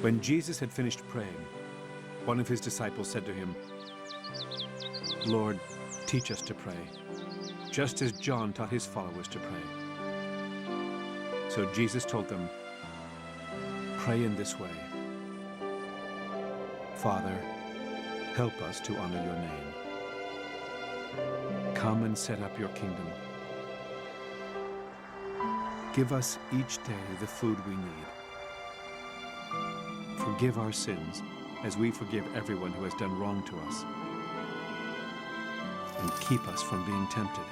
When Jesus had finished praying, one of his disciples said to him, "Lord, teach us to pray, just as John taught his followers to pray." So Jesus told them, "Pray in this way: Father, help us to honor your name. Come and set up your kingdom. Give us each day the food we need. Forgive our sins as we forgive everyone who has done wrong to us. And keep us from being tempted."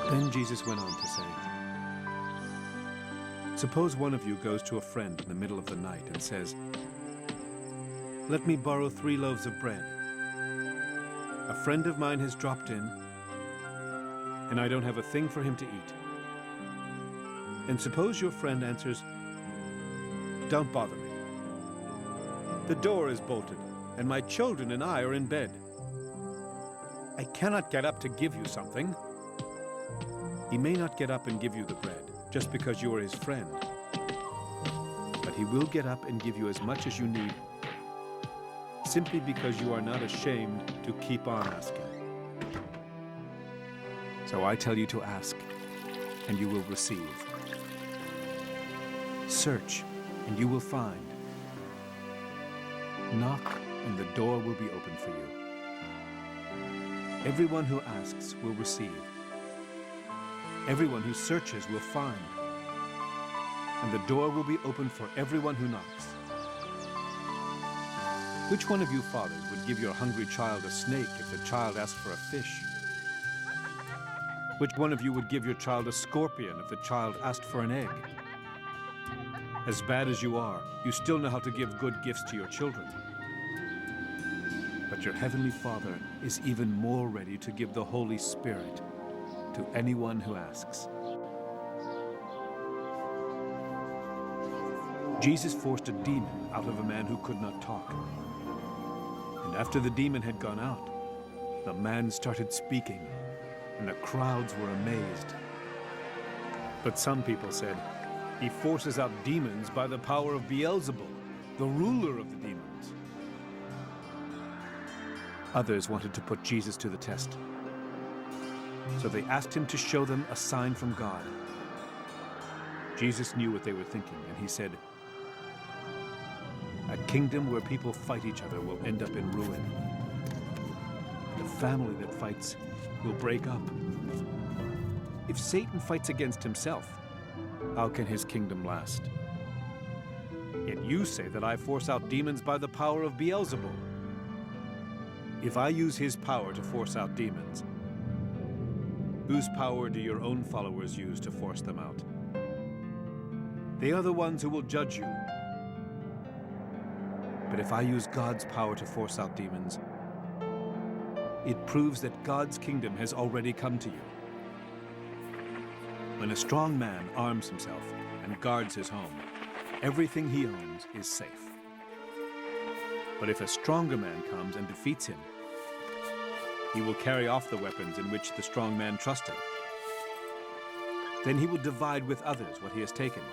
Then Jesus went on to say, "Suppose one of you goes to a friend in the middle of the night and says, 'Let me borrow 3 loaves of bread. A friend of mine has dropped in, and I don't have a thing for him to eat.' And suppose your friend answers, 'Don't bother me. The door is bolted, and my children and I are in bed. I cannot get up to give you something.' He may not get up and give you the bread just because you are his friend, but he will get up and give you as much as you need, simply because you are not ashamed to keep on asking. So I tell you to ask, and you will receive. Search, and you will find. Knock, and the door will be opened for you. Everyone who asks will receive. Everyone who searches will find. And the door will be opened for everyone who knocks. Which one of you fathers would give your hungry child a snake if the child asked for a fish? Which one of you would give your child a scorpion if the child asked for an egg? As bad as you are, you still know how to give good gifts to your children. But your heavenly Father is even more ready to give the Holy Spirit to anyone who asks." Jesus forced a demon out of a man who could not talk. And after the demon had gone out, the man started speaking, and the crowds were amazed. But some people said, "He forces out demons by the power of Beelzebul, the ruler of the demons." Others wanted to put Jesus to the test. So they asked him to show them a sign from God. Jesus knew what they were thinking, and he said, "A kingdom where people fight each other will end up in ruin. The family that fights will break up. If Satan fights against himself, how can his kingdom last? Yet you say that I force out demons by the power of Beelzebul. If I use his power to force out demons, whose power do your own followers use to force them out? They are the ones who will judge you. But if I use God's power to force out demons, it proves that God's kingdom has already come to you. When a strong man arms himself and guards his home, everything he owns is safe. But if a stronger man comes and defeats him, he will carry off the weapons in which the strong man trusted. Then he will divide with others what he has taken.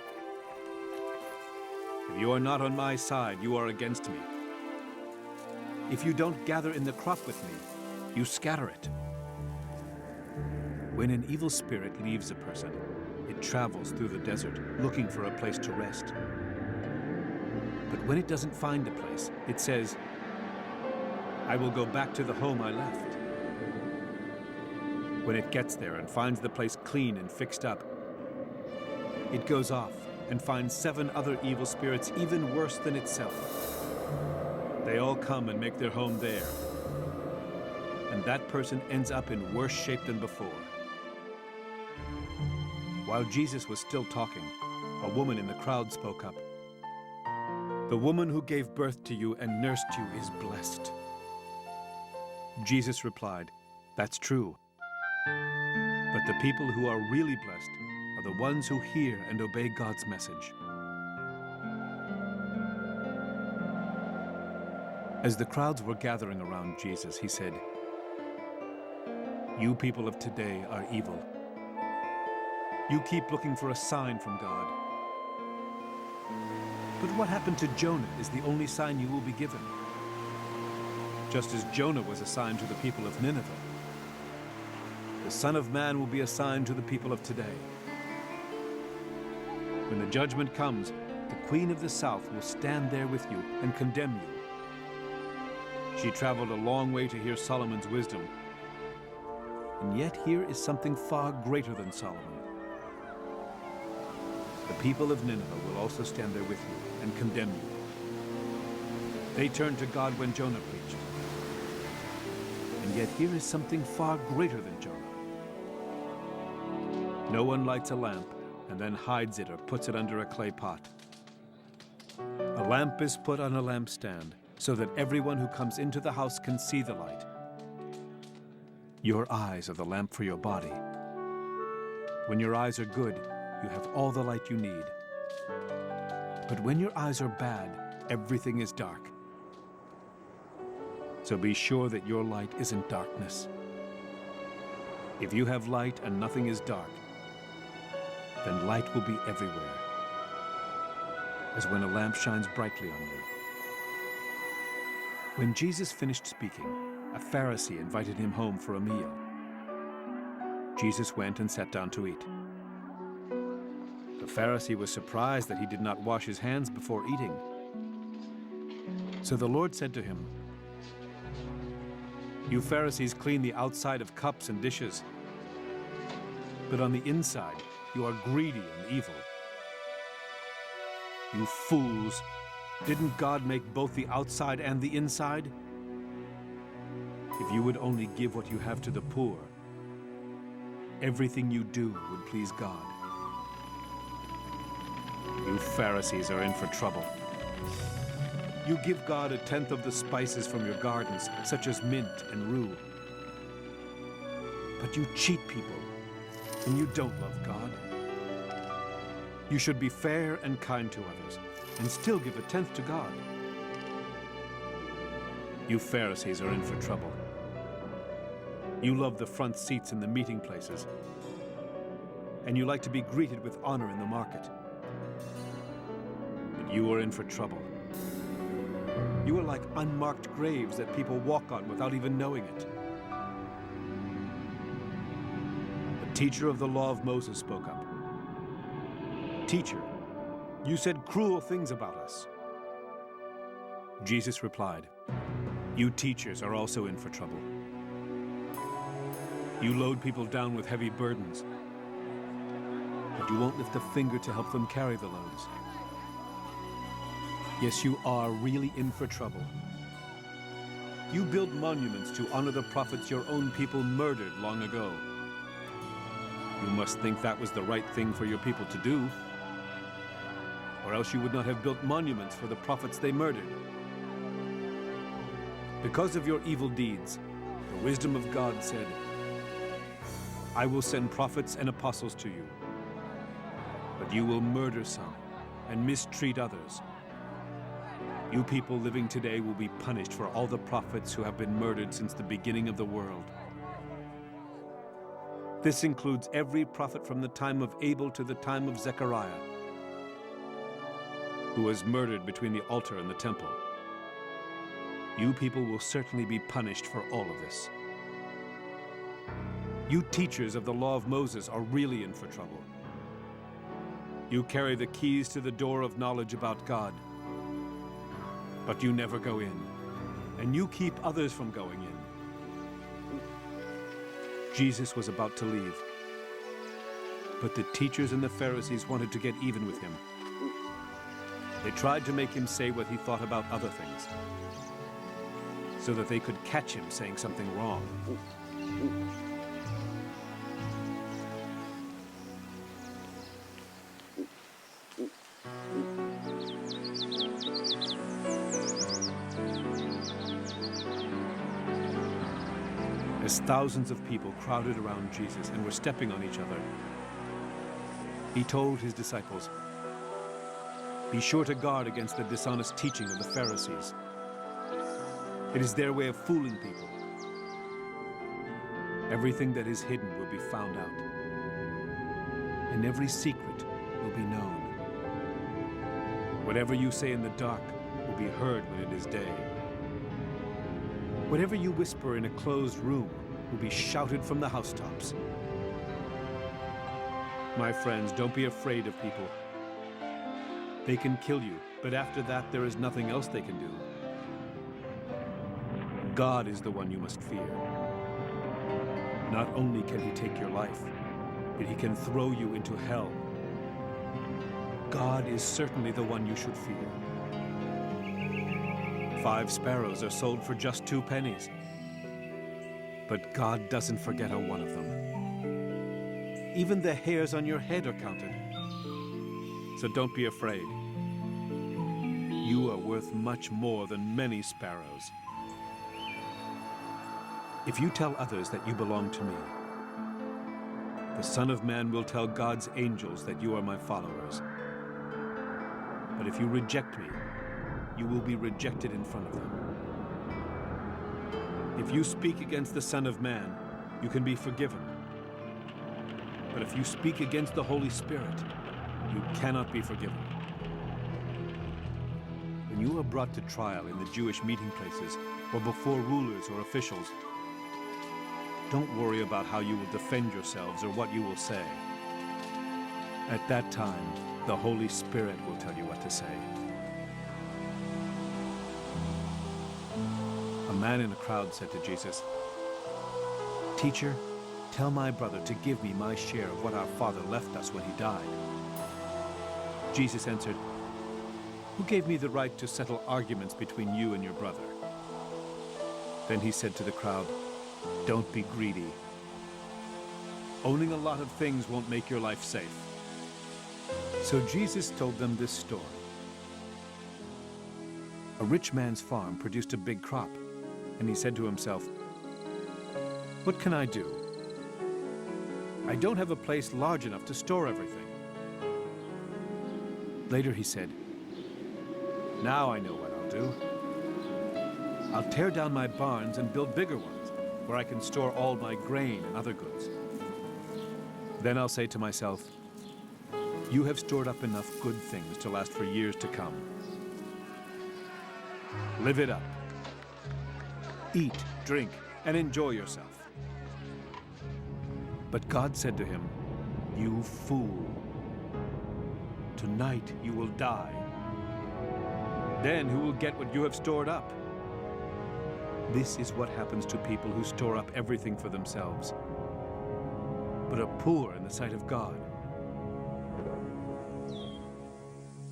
If you are not on my side, you are against me. If you don't gather in the crop with me, you scatter it. When an evil spirit leaves a person, it travels through the desert looking for a place to rest. But when it doesn't find a place, it says, "I will go back to the home I left." When it gets there and finds the place clean and fixed up, it goes off and finds 7 other evil spirits even worse than itself. They all come and make their home there, and that person ends up in worse shape than before. While Jesus was still talking, a woman in the crowd spoke up. "The woman who gave birth to you and nursed you is blessed." Jesus replied, "That's true. But the people who are really blessed are the ones who hear and obey God's message." As the crowds were gathering around Jesus, he said, "You people of today are evil. You keep looking for a sign from God. But what happened to Jonah is the only sign you will be given. Just as Jonah was a sign to the people of Nineveh, the Son of Man will be a sign to the people of today. When the judgment comes, the Queen of the South will stand there with you and condemn you. She traveled a long way to hear Solomon's wisdom. And yet here is something far greater than Solomon. The people of Nineveh will also stand there with you and condemn you. They turned to God when Jonah preached. And yet here is something far greater than Jonah. No one lights a lamp and then hides it or puts it under a clay pot. A lamp is put on a lampstand so that everyone who comes into the house can see the light. Your eyes are the lamp for your body. When your eyes are good, you have all the light you need. But when your eyes are bad, everything is dark. So be sure that your light isn't darkness. If you have light and nothing is dark, then light will be everywhere, as when a lamp shines brightly on you. When Jesus finished speaking, a Pharisee invited him home for a meal. Jesus went and sat down to eat. The Pharisee was surprised that he did not wash his hands before eating. So the Lord said to him, "You Pharisees clean the outside of cups and dishes, but on the inside you are greedy and evil. You fools! Didn't God make both the outside and the inside? If you would only give what you have to the poor, everything you do would please God. You Pharisees are in for trouble. You give God 1/10 of the spices from your gardens, such as mint and rue. But you cheat people, and you don't love God. You should be fair and kind to others, and still give 1/10 to God. You Pharisees are in for trouble. You love the front seats in the meeting places, and you like to be greeted with honor in the market. But you are in for trouble. You are like unmarked graves that people walk on without even knowing it." The teacher of the law of Moses spoke up. "Teacher, you said cruel things about us." Jesus replied, "You teachers are also in for trouble. You load people down with heavy burdens, but you won't lift a finger to help them carry the loads. Yes, you are really in for trouble. You build monuments to honor the prophets your own people murdered long ago. You must think that was the right thing for your people to do, or else you would not have built monuments for the prophets they murdered. Because of your evil deeds, the wisdom of God said, 'I will send prophets and apostles to you, but you will murder some and mistreat others. You people living today will be punished for all the prophets who have been murdered since the beginning of the world. This includes every prophet from the time of Abel to the time of Zechariah, who was murdered between the altar and the temple. You people will certainly be punished for all of this. You teachers of the law of Moses are really in for trouble. You carry the keys to the door of knowledge about God, but you never go in, and you keep others from going in." Jesus was about to leave, but the teachers and the Pharisees wanted to get even with him. They tried to make him say what he thought about other things, so that they could catch him saying something wrong. As thousands of people crowded around Jesus and were stepping on each other, he told his disciples, "Be sure to guard against the dishonest teaching of the Pharisees. It is their way of fooling people. Everything that is hidden will be found out, and every secret will be known. Whatever you say in the dark will be heard when it is day. Whatever you whisper in a closed room will be shouted from the housetops. My friends, don't be afraid of people. They can kill you, but after that, there is nothing else they can do. God is the one you must fear. Not only can he take your life, but he can throw you into hell. God is certainly the one you should fear. 5 sparrows are sold for just 2 pennies. But God doesn't forget a one of them. Even the hairs on your head are counted. So don't be afraid. You are worth much more than many sparrows. If you tell others that you belong to me, the Son of Man will tell God's angels that you are my followers. But if you reject me, you will be rejected in front of them. If you speak against the Son of Man, you can be forgiven. But if you speak against the Holy Spirit, you cannot be forgiven. When you are brought to trial in the Jewish meeting places or before rulers or officials, don't worry about how you will defend yourselves or what you will say. At that time, the Holy Spirit will tell you what to say. A man in a crowd said to Jesus, "Teacher, tell my brother to give me my share of what our father left us when he died." Jesus answered, "Who gave me the right to settle arguments between you and your brother?" Then he said to the crowd, "Don't be greedy. Owning a lot of things won't make your life safe." So Jesus told them this story. A rich man's farm produced a big crop, and he said to himself, "What can I do? I don't have a place large enough to store everything." Later he said, "Now I know what I'll do. I'll tear down my barns and build bigger ones, where I can store all my grain and other goods. Then I'll say to myself, 'You have stored up enough good things to last for years to come. Live it up. Eat, drink, and enjoy yourself.' But God said to him, 'You fool. Tonight you will die. Then who will get what you have stored up?' This is what happens to people who store up everything for themselves, but are poor in the sight of God."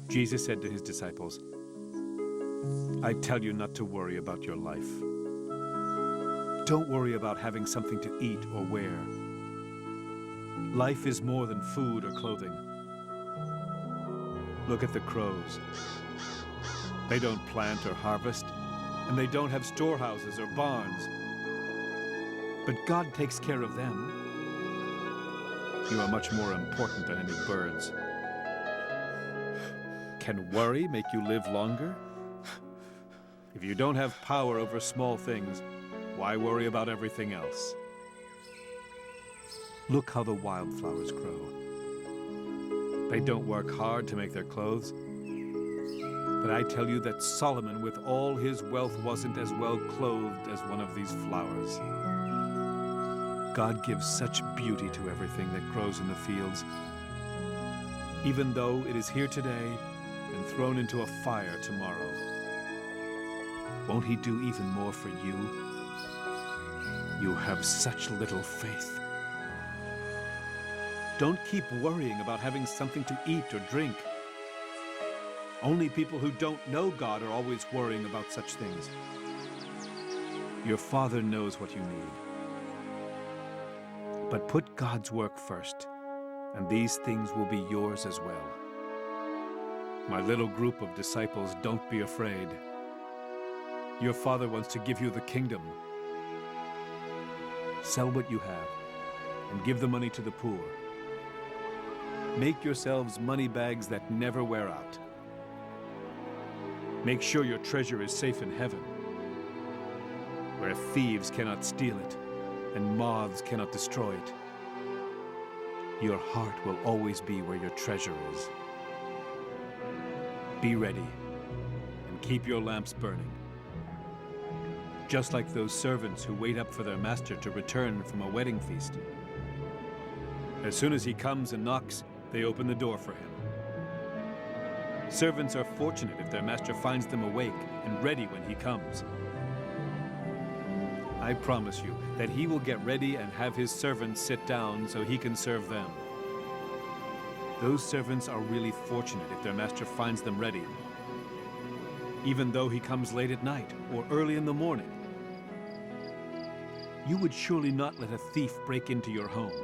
Jesus said to his disciples, "I tell you not to worry about your life. Don't worry about having something to eat or wear. Life is more than food or clothing. Look at the crows. They don't plant or harvest, and they don't have storehouses or barns. But God takes care of them. You are much more important than any birds. Can worry make you live longer? If you don't have power over small things, why worry about everything else? Look how the wildflowers grow. They don't work hard to make their clothes. But I tell you that Solomon, with all his wealth, wasn't as well clothed as one of these flowers. God gives such beauty to everything that grows in the fields. Even though it is here today and thrown into a fire tomorrow, won't he do even more for you? You have such little faith. Don't keep worrying about having something to eat or drink. Only people who don't know God are always worrying about such things. Your Father knows what you need. But put God's work first, and these things will be yours as well. My little group of disciples, don't be afraid. Your Father wants to give you the kingdom. Sell what you have and give the money to the poor. Make yourselves money bags that never wear out. Make sure your treasure is safe in heaven, where thieves cannot steal it and moths cannot destroy it. Your heart will always be where your treasure is. Be ready and keep your lamps burning. Just like those servants who wait up for their master to return from a wedding feast. As soon as he comes and knocks, they open the door for him. Servants are fortunate if their master finds them awake and ready when he comes. I promise you that he will get ready and have his servants sit down so he can serve them. Those servants are really fortunate if their master finds them ready, even though he comes late at night or early in the morning. You would surely not let a thief break into your home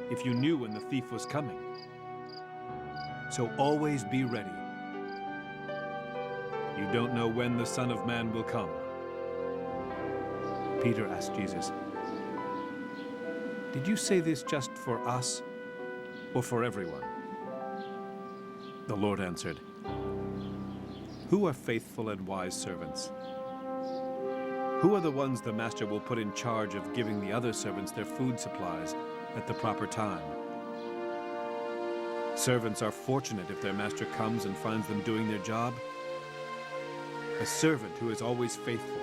if you knew when the thief was coming. So always be ready. You don't know when the Son of Man will come. Peter asked Jesus, "Did you say this just for us or for everyone?" The Lord answered, "Who are faithful and wise servants? Who are the ones the master will put in charge of giving the other servants their food supplies at the proper time? Servants are fortunate if their master comes and finds them doing their job. A servant who is always faithful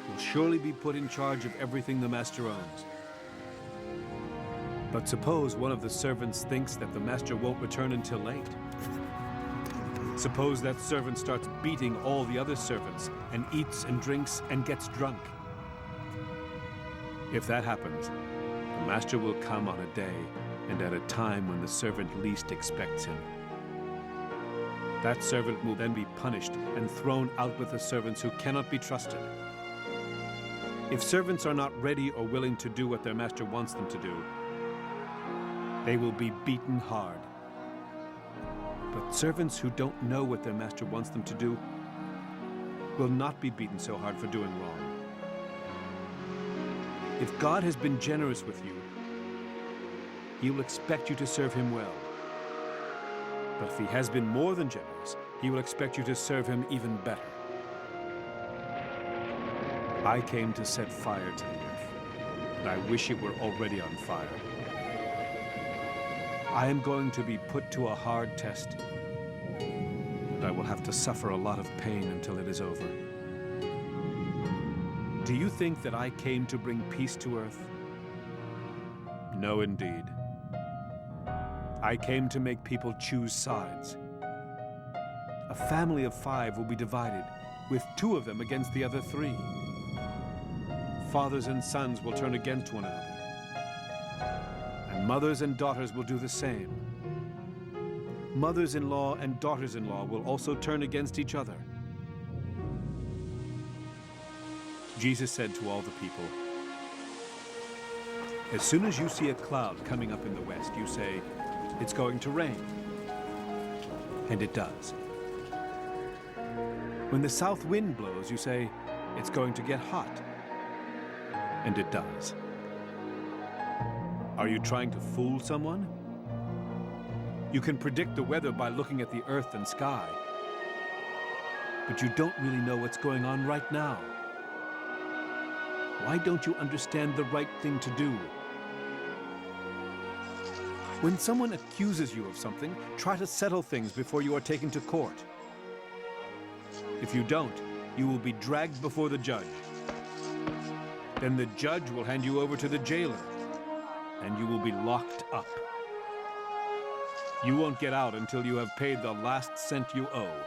will surely be put in charge of everything the master owns. But suppose one of the servants thinks that the master won't return until late. Suppose that servant starts beating all the other servants and eats and drinks and gets drunk. If that happens, the master will come on a day and at a time when the servant least expects him. That servant will then be punished and thrown out with the servants who cannot be trusted. If servants are not ready or willing to do what their master wants them to do, they will be beaten hard. But servants who don't know what their master wants them to do will not be beaten so hard for doing wrong. If God has been generous with you, he will expect you to serve him well. But if he has been more than generous, he will expect you to serve him even better. I came to set fire to the earth, and I wish it were already on fire. I am going to be put to a hard test, and I will have to suffer a lot of pain until it is over. Do you think that I came to bring peace to earth? No, indeed. I came to make people choose sides. A family of 5 will be divided, with 2 of them against the other 3. Fathers and sons will turn against one another, and mothers and daughters will do the same. Mothers-in-law and daughters-in-law will also turn against each other. Jesus said to all the people, "As soon as you see a cloud coming up in the west, you say, 'It's going to rain.' And it does. When the south wind blows, you say, 'It's going to get hot.' And it does. Are you trying to fool someone? You can predict the weather by looking at the earth and sky, but you don't really know what's going on right now. Why don't you understand the right thing to do? When someone accuses you of something, try to settle things before you are taken to court. If you don't, you will be dragged before the judge. Then the judge will hand you over to the jailer, and you will be locked up. You won't get out until you have paid the last cent you owe."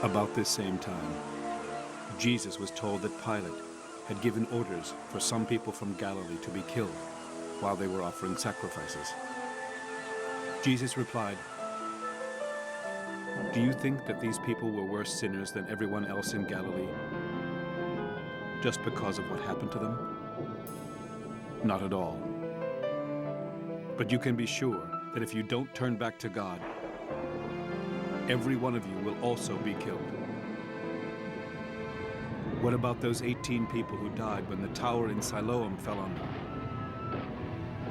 About this same time, Jesus was told that Pilate had given orders for some people from Galilee to be killed while they were offering sacrifices. Jesus replied, "Do you think that these people were worse sinners than everyone else in Galilee, just because of what happened to them? Not at all. But you can be sure that if you don't turn back to God, every one of you will also be killed. What about those 18 people who died when the tower in Siloam fell on them?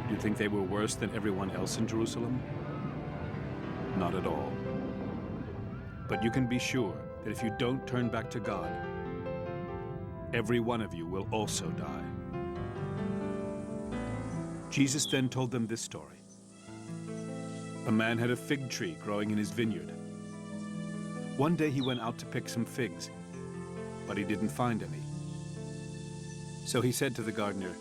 Do you think they were worse than everyone else in Jerusalem? Not at all. But you can be sure that if you don't turn back to God, every one of you will also die. Jesus then told them this story. A man had a fig tree growing in his vineyard. One day he went out to pick some figs, but he didn't find any. So he said to the gardener,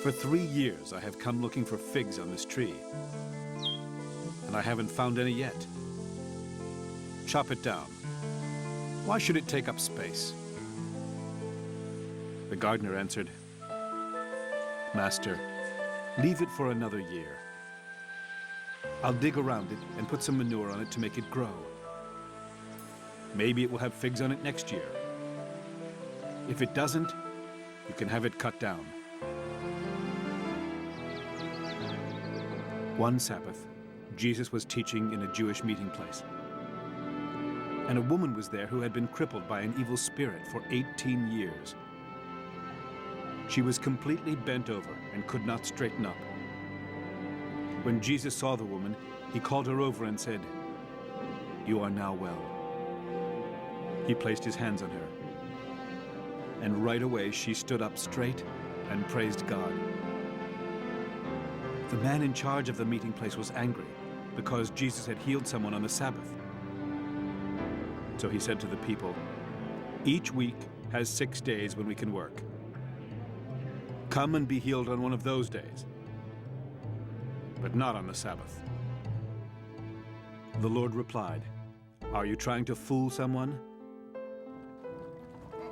"For 3 years I have come looking for figs on this tree, and I haven't found any yet. Chop it down. Why should it take up space?" The gardener answered, "Master, leave it for another year. I'll dig around it and put some manure on it to make it grow. Maybe it will have figs on it next year. If it doesn't, you can have it cut down." One Sabbath, Jesus was teaching in a Jewish meeting place. And a woman was there who had been crippled by an evil spirit for 18 years. She was completely bent over and could not straighten up. When Jesus saw the woman, he called her over and said, "You are now well." He placed his hands on her, and right away she stood up straight and praised God. The man in charge of the meeting place was angry because Jesus had healed someone on the Sabbath. So he said to the people, "Each week has 6 days when we can work. Come and be healed on one of those days, but not on the Sabbath." The Lord replied, "Are you trying to fool someone?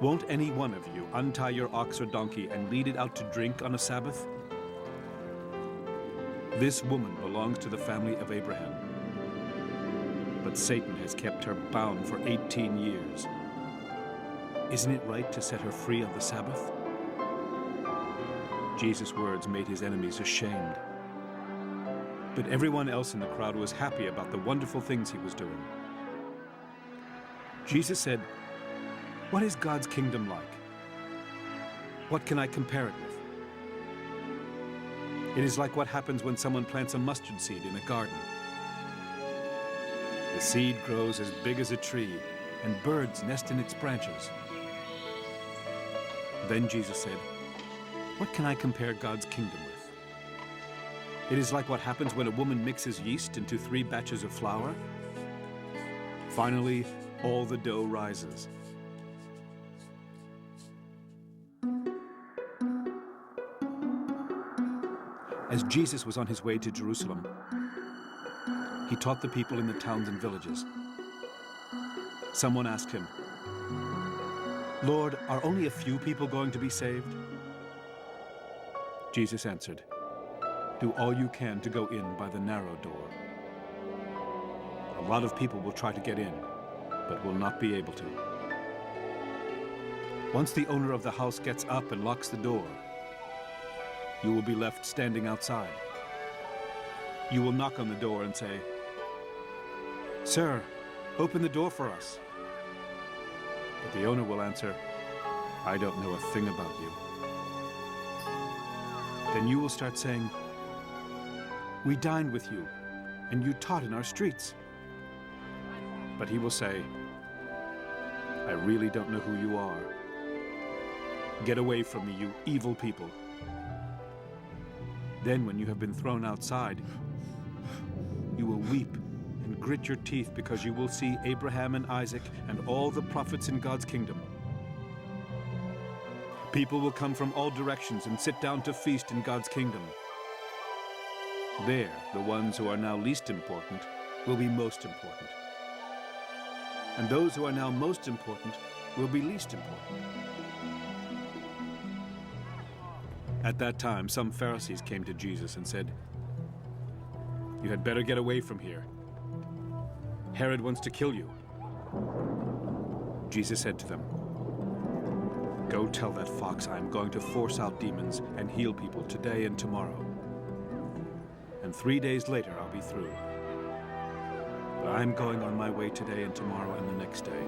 Won't any one of you untie your ox or donkey and lead it out to drink on a Sabbath? This woman belongs to the family of Abraham, but Satan has kept her bound for 18 years. Isn't it right to set her free on the Sabbath?" Jesus' words made his enemies ashamed. But everyone else in the crowd was happy about the wonderful things he was doing. Jesus said, "What is God's kingdom like? What can I compare it with? It is like what happens when someone plants a mustard seed in a garden. The seed grows as big as a tree, and birds nest in its branches." Then Jesus said, "What can I compare God's kingdom with? It is like what happens when a woman mixes yeast into 3 batches of flour. Finally, all the dough rises. As Jesus was on his way to Jerusalem, he taught the people in the towns and villages. Someone asked him, "Lord, are only a few people going to be saved?" Jesus answered, "Do all you can to go in by the narrow door. A lot of people will try to get in, but will not be able to. Once the owner of the house gets up and locks the door, you will be left standing outside. You will knock on the door and say, 'Sir, open the door for us.' But the owner will answer, 'I don't know a thing about you.' Then you will start saying, 'We dined with you, and you taught in our streets.' But he will say, 'I really don't know who you are. Get away from me, you evil people.' Then when you have been thrown outside, you will weep and grit your teeth because you will see Abraham and Isaac and all the prophets in God's kingdom. People will come from all directions and sit down to feast in God's kingdom. There, the ones who are now least important will be most important. And those who are now most important will be least important." At that time, some Pharisees came to Jesus and said, "You had better get away from here. Herod wants to kill you." Jesus said to them, "Go tell that fox I am going to force out demons and heal people today and tomorrow. And 3 days later I'll be through. But I'm going on my way today and tomorrow and the next day.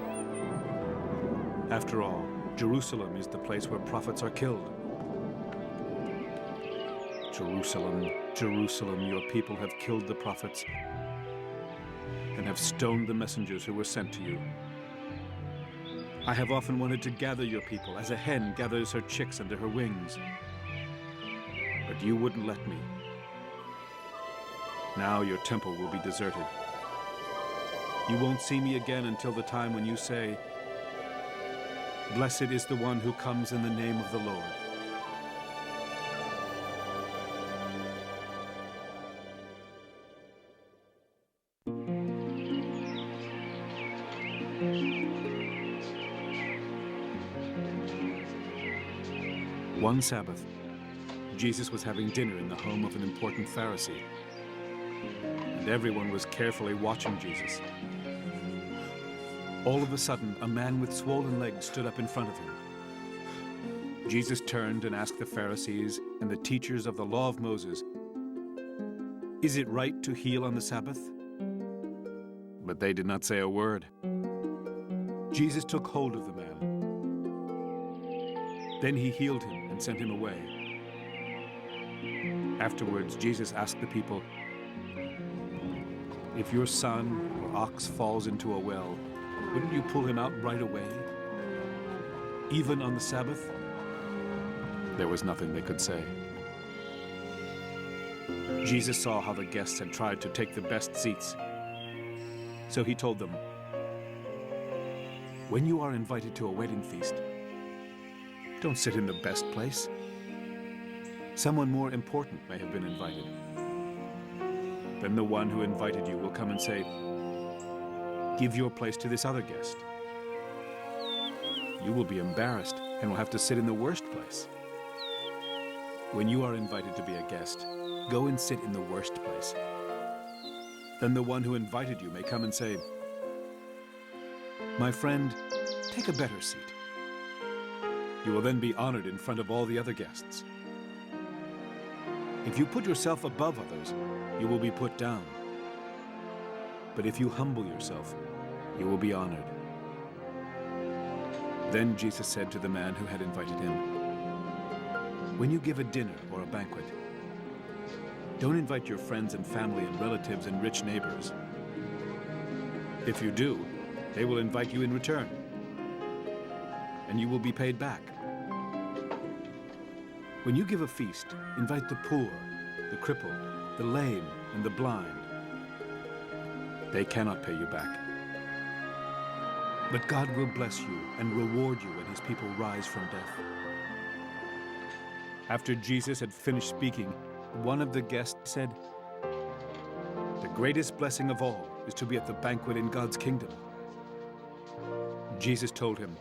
After all, Jerusalem is the place where prophets are killed. Jerusalem, Jerusalem, your people have killed the prophets and have stoned the messengers who were sent to you. I have often wanted to gather your people as a hen gathers her chicks under her wings, but you wouldn't let me. Now your temple will be deserted. You won't see me again until the time when you say, "Blessed is the one who comes in the name of the Lord." One Sabbath, Jesus was having dinner in the home of an important Pharisee, and everyone was carefully watching Jesus. All of a sudden, a man with swollen legs stood up in front of him. Jesus turned and asked the Pharisees and the teachers of the law of Moses, "Is it right to heal on the Sabbath?" But they did not say a word. Jesus took hold of the man. Then he healed him and sent him away. Afterwards, Jesus asked the people, "If your son or ox falls into a well, wouldn't you pull him out right away? Even on the Sabbath?" There was nothing they could say. Jesus saw how the guests had tried to take the best seats. So he told them, "When you are invited to a wedding feast, don't sit in the best place. Someone more important may have been invited. Then the one who invited you will come and say, 'Give your place to this other guest.' You will be embarrassed and will have to sit in the worst place. When you are invited to be a guest, go and sit in the worst place. Then the one who invited you may come and say, 'My friend, take a better seat.' You will then be honored in front of all the other guests. If you put yourself above others, you will be put down. But if you humble yourself, you will be honored." Then Jesus said to the man who had invited him, "When you give a dinner or a banquet, don't invite your friends and family and relatives and rich neighbors. If you do, they will invite you in return, and you will be paid back. When you give a feast, invite the poor, the crippled, the lame, and the blind. They cannot pay you back. But God will bless you and reward you when his people rise from death." After Jesus had finished speaking, one of the guests said, "The greatest blessing of all is to be at the banquet in God's kingdom." Jesus told him,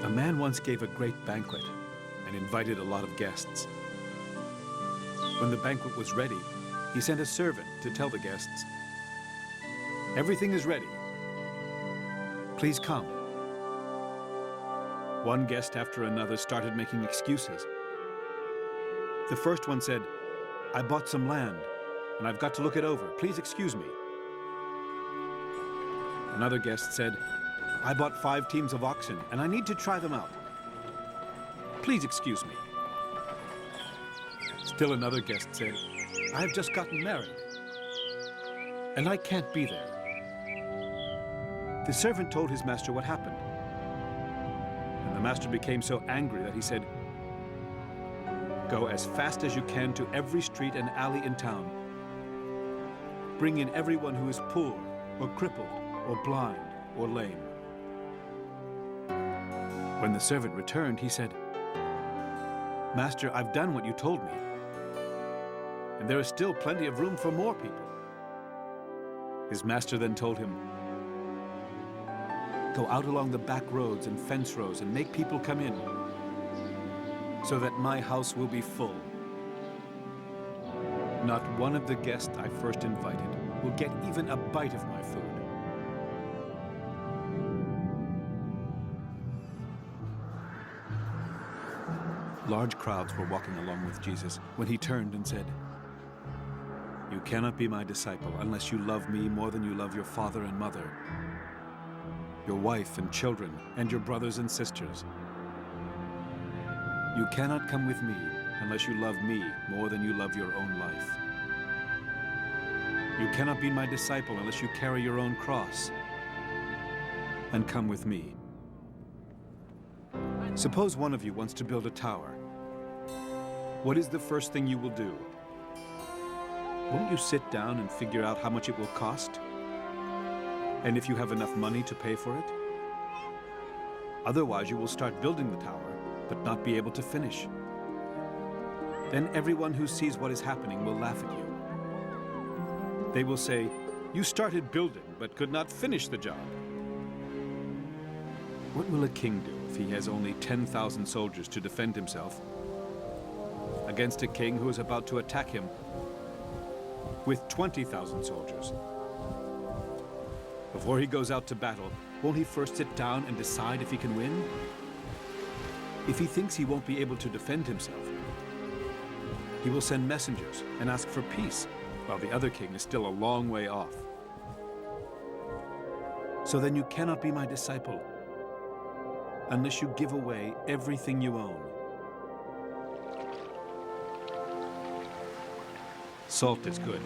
"A man once gave a great banquet and invited a lot of guests. When the banquet was ready, he sent a servant to tell the guests, 'Everything is ready. Please come.' One guest after another started making excuses. The first one said, 'I bought some land, and I've got to look it over. Please excuse me.' Another guest said, 'I bought 5 teams of oxen, and I need to try them out. Please excuse me.' Still another guest said, 'I have just gotten married, and I can't be there.' The servant told his master what happened, and the master became so angry that he said, 'Go as fast as you can to every street and alley in town. Bring in everyone who is poor, or crippled, or blind, or lame.' When the servant returned, he said, 'Master, I've done what you told me, and there is still plenty of room for more people.' His master then told him, 'Go out along the back roads and fence rows and make people come in, so that my house will be full. Not one of the guests I first invited will get even a bite of my food.'" Large crowds were walking along with Jesus when he turned and said, "You cannot be my disciple unless you love me more than you love your father and mother, your wife and children, and your brothers and sisters. You cannot come with me unless you love me more than you love your own life. You cannot be my disciple unless you carry your own cross and come with me. Suppose one of you wants to build a tower. What is the first thing you will do? Won't you sit down and figure out how much it will cost? And if you have enough money to pay for it? Otherwise, you will start building the tower, but not be able to finish. Then everyone who sees what is happening will laugh at you. They will say, "You started building, but could not finish the job." What will a king do if he has only 10,000 soldiers to defend himself against a king who is about to attack him with 20,000 soldiers? Before he goes out to battle, won't he first sit down and decide if he can win? If he thinks he won't be able to defend himself, he will send messengers and ask for peace, while the other king is still a long way off. So then you cannot be my disciple unless you give away everything you own. Salt is good,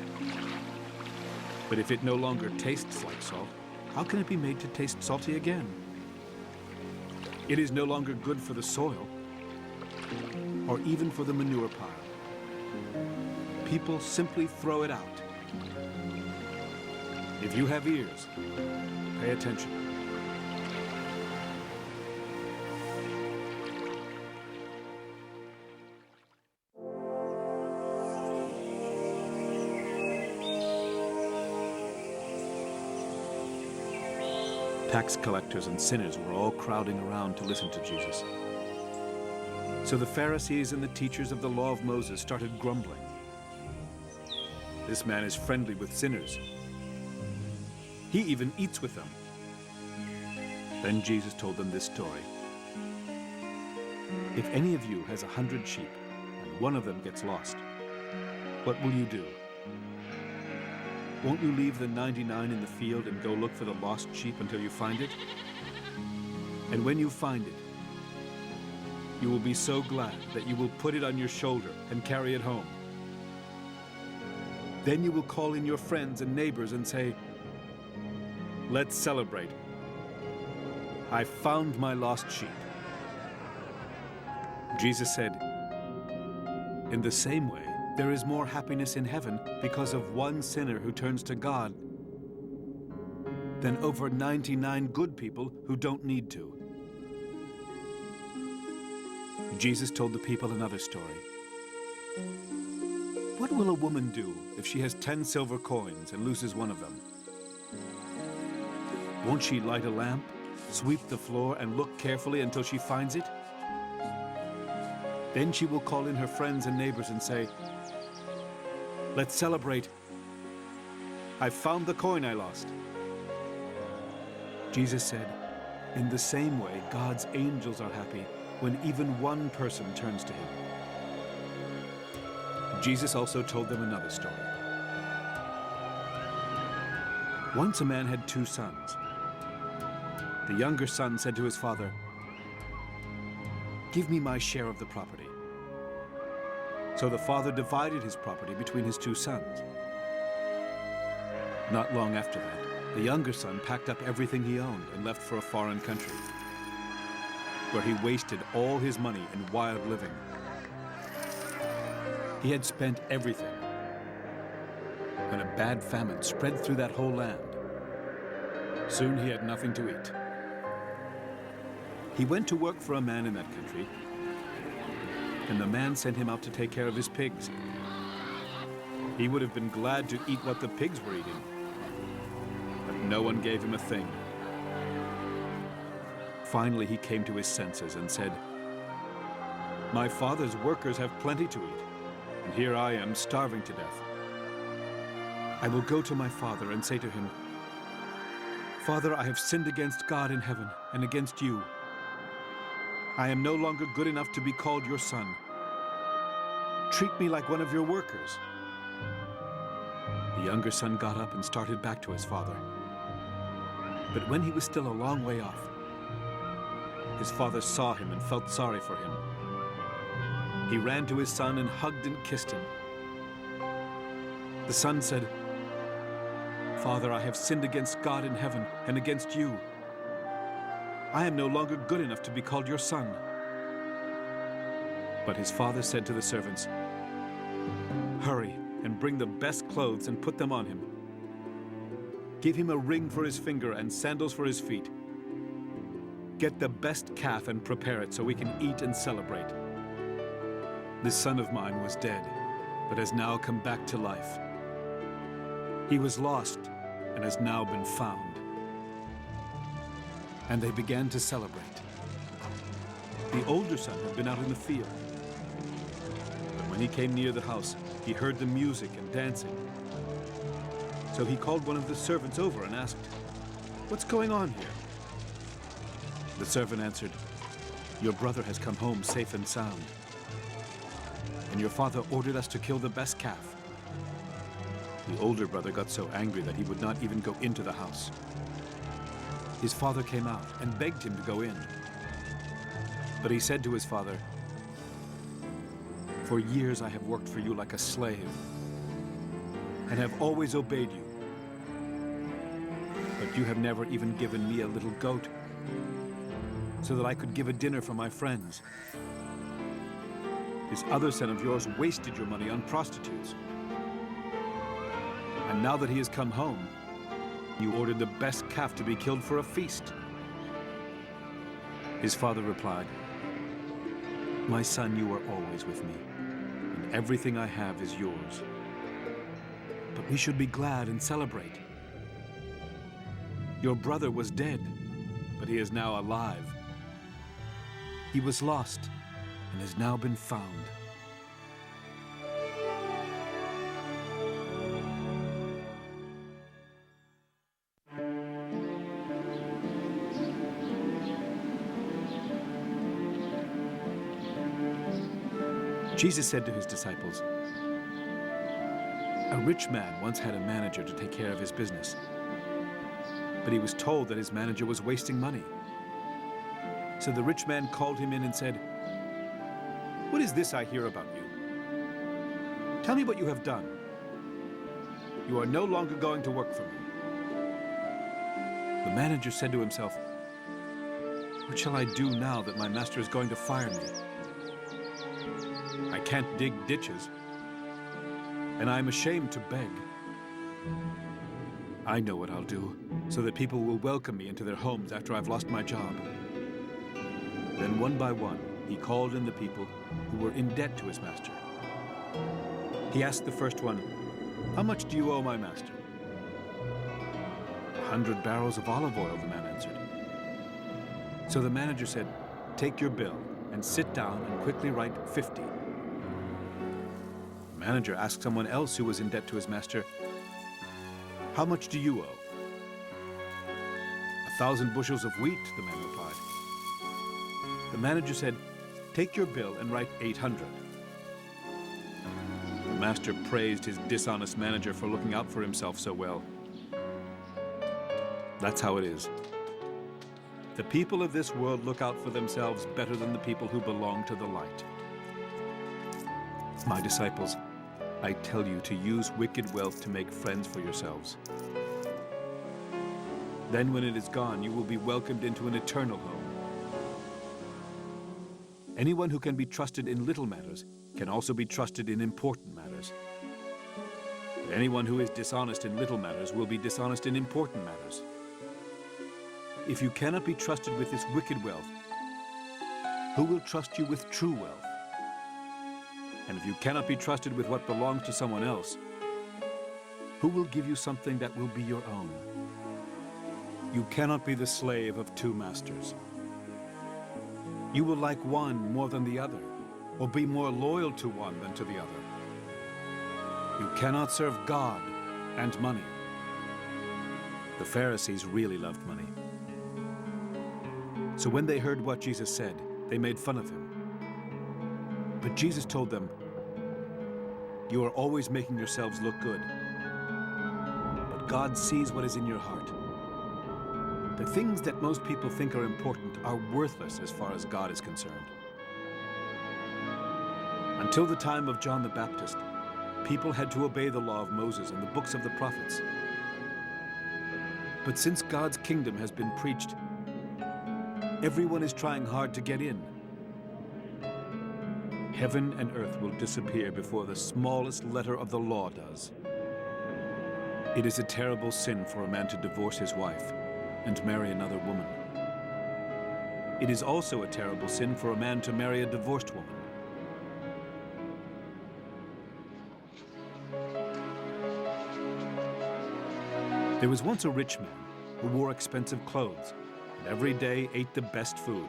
but if it no longer tastes like salt, how can it be made to taste salty again? It is no longer good for the soil or even for the manure pile. People simply throw it out. If you have ears, pay attention. Tax collectors and sinners were all crowding around to listen to Jesus. So the Pharisees and the teachers of the law of Moses started grumbling. "This man is friendly with sinners. He even eats with them." Then Jesus told them this story. "If any of you has 100 sheep and one of them gets lost, what will you do? Won't you leave the 99 in the field and go look for the lost sheep until you find it? And when you find it, you will be so glad that you will put it on your shoulder and carry it home. Then you will call in your friends and neighbors and say, 'Let's celebrate. I found my lost sheep.'" Jesus said, "In the same way, there is more happiness in heaven because of one sinner who turns to God than over 99 good people who don't need to." Jesus told the people another story. "What will a woman do if she has 10 silver coins and loses one of them? Won't she light a lamp, sweep the floor, and look carefully until she finds it? Then she will call in her friends and neighbors and say, 'Let's celebrate. I found the coin I lost.'" Jesus said, "In the same way, God's angels are happy when even one person turns to him." Jesus also told them another story. Once a man had 2 sons. The younger son said to his father, "Give me my share of the property." So the father divided his property between his 2 sons. Not long after that, the younger son packed up everything he owned and left for a foreign country, where he wasted all his money in wild living. He had spent everything when a bad famine spread through that whole land. Soon he had nothing to eat. He went to work for a man in that country, and the man sent him out to take care of his pigs. He would have been glad to eat what the pigs were eating, but no one gave him a thing. Finally, he came to his senses and said, "My father's workers have plenty to eat, and here I am starving to death. I will go to my father and say to him, 'Father, I have sinned against God in heaven and against you. I am no longer good enough to be called your son. Treat me like one of your workers.' The younger son got up and started back to his father. But when he was still a long way off, his father saw him and felt sorry for him. He ran to his son and hugged and kissed him. The son said, "Father, I have sinned against God in heaven and against you. I am no longer good enough to be called your son." But his father said to the servants, "Hurry and bring the best clothes and put them on him. Give him a ring for his finger and sandals for his feet. Get the best calf and prepare it so we can eat and celebrate. This son of mine was dead, but has now come back to life. He was lost and has now been found." And they began to celebrate. The older son had been out in the field. But when he came near the house, he heard the music and dancing. So he called one of the servants over and asked, "What's going on here?" The servant answered, "Your brother has come home safe and sound. And your father ordered us to kill the best calf." The older brother got so angry that he would not even go into the house. His father came out and begged him to go in. But he said to his father, "For years I have worked for you like a slave and have always obeyed you. But you have never even given me a little goat so that I could give a dinner for my friends. This other son of yours wasted your money on prostitutes. And now that he has come home, you ordered the best calf to be killed for a feast." His father replied, "My son, you are always with me, and everything I have is yours. But we should be glad and celebrate. Your brother was dead, but he is now alive. He was lost and has now been found." Jesus said to his disciples, "A rich man once had a manager to take care of his business. But he was told that his manager was wasting money. So the rich man called him in and said, 'What is this I hear about you? Tell me what you have done. You are no longer going to work for me.' The manager said to himself, 'What shall I do now that my master is going to fire me? I can't dig ditches, and I am ashamed to beg. I know what I'll do, so that people will welcome me into their homes after I've lost my job.' Then one by one, he called in the people who were in debt to his master. He asked the first one, 'How much do you owe my master?' 100 barrels of olive oil,' the man answered. So the manager said, 'Take your bill and sit down and quickly write 50. The manager asked someone else who was in debt to his master, 'How much do you owe?' 1,000 bushels of wheat,' the man replied. The manager said, 'Take your bill and write 800. The master praised his dishonest manager for looking out for himself so well. That's how it is. The people of this world look out for themselves better than the people who belong to the light. My disciples, I tell you to use wicked wealth to make friends for yourselves. Then when it is gone, you will be welcomed into an eternal home. Anyone who can be trusted in little matters can also be trusted in important matters. But anyone who is dishonest in little matters will be dishonest in important matters. If you cannot be trusted with this wicked wealth, who will trust you with true wealth? And if you cannot be trusted with what belongs to someone else, who will give you something that will be your own? You cannot be the slave of two masters. You will like one more than the other, or be more loyal to one than to the other. You cannot serve God and money. The Pharisees really loved money. So when they heard what Jesus said, they made fun of him. But Jesus told them, "You are always making yourselves look good. But God sees what is in your heart. The things that most people think are important are worthless as far as God is concerned." Until the time of John the Baptist, people had to obey the law of Moses and the books of the prophets. But since God's kingdom has been preached, everyone is trying hard to get in. Heaven and earth will disappear before the smallest letter of the law does. It is a terrible sin for a man to divorce his wife and marry another woman. It is also a terrible sin for a man to marry a divorced woman. There was once a rich man who wore expensive clothes and every day ate the best food.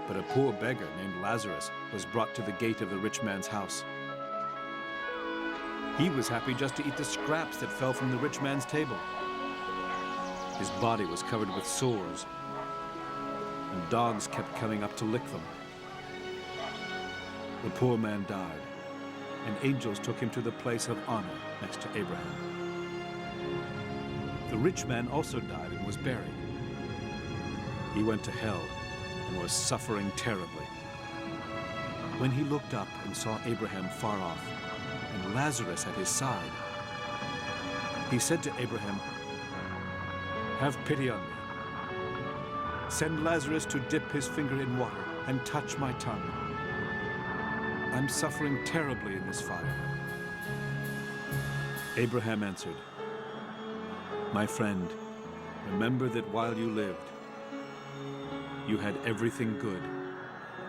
But a poor beggar named Lazarus was brought to the gate of the rich man's house. He was happy just to eat the scraps that fell from the rich man's table. His body was covered with sores, and dogs kept coming up to lick them. The poor man died, and angels took him to the place of honor next to Abraham. The rich man also died and was buried. He went to hell and was suffering terribly. When he looked up and saw Abraham far off and Lazarus at his side, he said to Abraham, "Have pity on me. Send Lazarus to dip his finger in water and touch my tongue. I'm suffering terribly in this fire." Abraham answered, "My friend, remember that while you lived, you had everything good,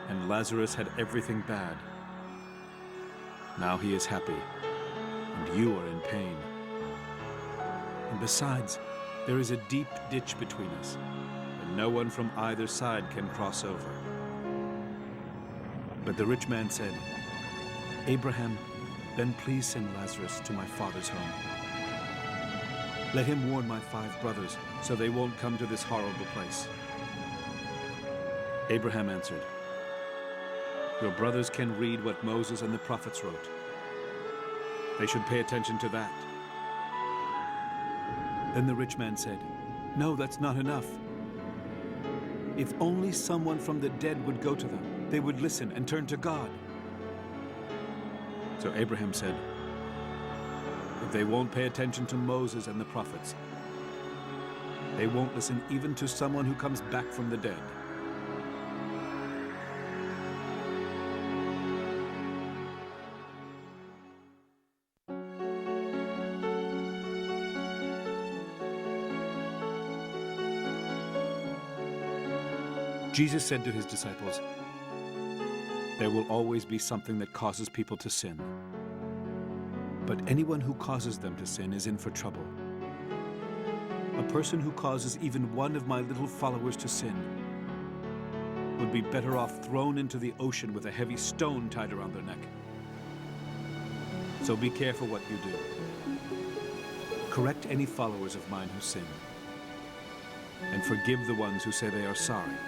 and Lazarus had everything bad. Now he is happy, and you are in pain. And besides, there is a deep ditch between us, and no one from either side can cross over." But the rich man said, "Abraham, then please send Lazarus to my father's home. Let him warn my 5 brothers so they won't come to this horrible place." Abraham answered, "Your brothers can read what Moses and the prophets wrote. They should pay attention to that." Then the rich man said, "No, that's not enough. If only someone from the dead would go to them, they would listen and turn to God." So Abraham said, "If they won't pay attention to Moses and the prophets, they won't listen even to someone who comes back from the dead." Jesus said to his disciples, "There will always be something that causes people to sin. But anyone who causes them to sin is in for trouble. A person who causes even one of my little followers to sin would be better off thrown into the ocean with a heavy stone tied around their neck. So be careful what you do. Correct any followers of mine who sin, and forgive the ones who say they are sorry.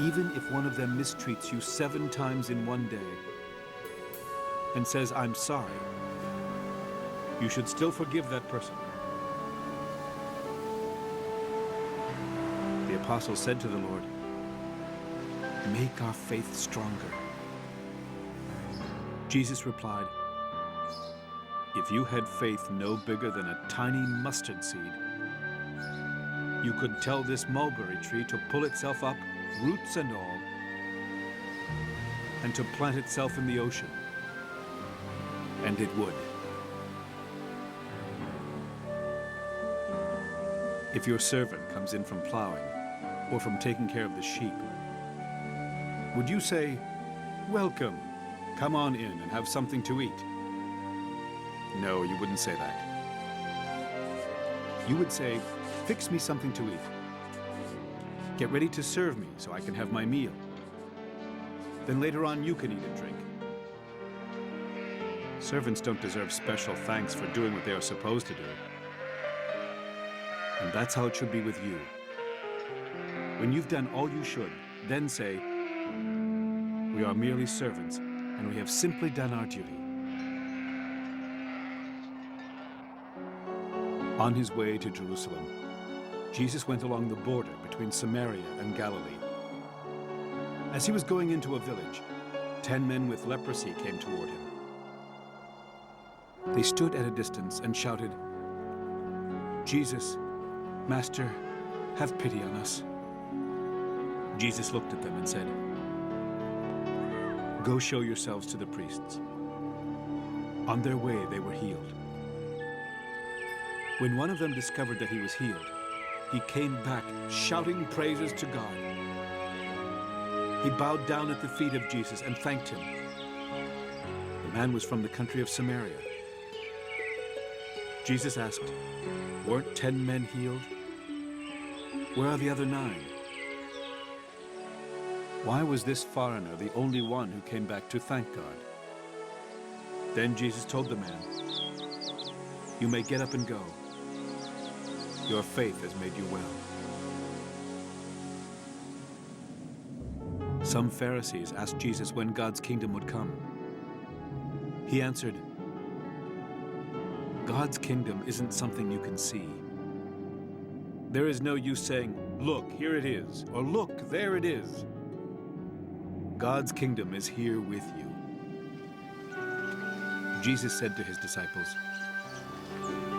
Even if one of them mistreats you 7 times in one day and says, 'I'm sorry,' you should still forgive that person." The apostle said to the Lord, "Make our faith stronger." Jesus replied, "If you had faith no bigger than a tiny mustard seed, you could tell this mulberry tree to pull itself up, roots and all, and to plant itself in the ocean, and it would." If your servant comes in from plowing or from taking care of the sheep, would you say, "Welcome, come on in and have something to eat"? No, you wouldn't say that. You would say, "Fix me something to eat. Get ready to serve me so I can have my meal. Then later on you can eat and drink." Servants don't deserve special thanks for doing what they are supposed to do. And that's how it should be with you. When you've done all you should, then say, "We are merely servants, and we have simply done our duty." On his way to Jerusalem, Jesus went along the border between Samaria and Galilee. As he was going into a village, 10 men with leprosy came toward him. They stood at a distance and shouted, "Jesus, Master, have pity on us." Jesus looked at them and said, "Go show yourselves to the priests." On their way, they were healed. When one of them discovered that he was healed, he came back shouting praises to God. He bowed down at the feet of Jesus and thanked him. The man was from the country of Samaria. Jesus asked, "Weren't 10 men healed? Where are the other 9? Why was this foreigner the only one who came back to thank God?" Then Jesus told the man, "You may get up and go. Your faith has made you well." Some Pharisees asked Jesus when God's kingdom would come. He answered, "God's kingdom isn't something you can see. There is no use saying, 'Look, here it is,' or 'Look, there it is.' God's kingdom is here with you." Jesus said to his disciples,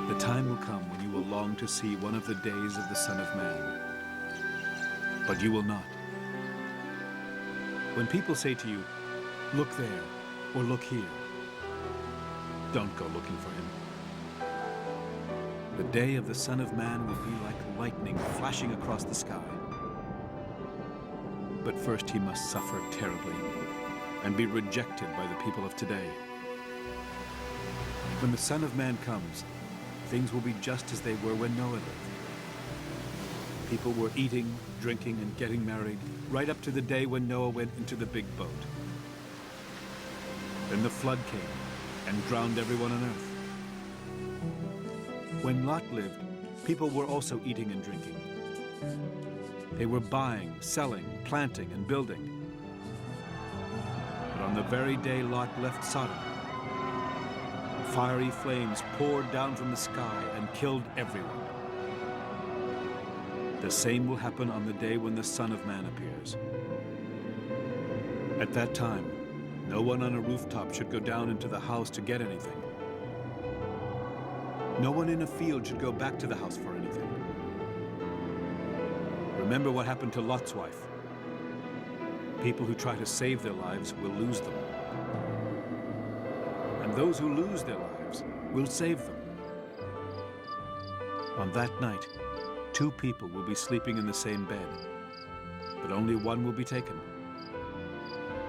"The time will come when you will long to see one of the days of the Son of Man, but you will not. When people say to you, 'Look there,' or 'Look here,' don't go looking for him. The day of the Son of Man will be like lightning flashing across the sky. But first he must suffer terribly and be rejected by the people of today. When the Son of Man comes, things will be just as they were when Noah lived. People were eating, drinking, and getting married right up to the day when Noah went into the big boat. Then the flood came and drowned everyone on earth. When Lot lived, people were also eating and drinking. They were buying, selling, planting, and building. But on the very day Lot left Sodom, fiery flames poured down from the sky and killed everyone. The same will happen on the day when the Son of Man appears. At that time, no one on a rooftop should go down into the house to get anything. No one in a field should go back to the house for anything. Remember what happened to Lot's wife. People who try to save their lives will lose them. And those who lose their lives will save them. On that night, 2 people will be sleeping in the same bed, but only one will be taken.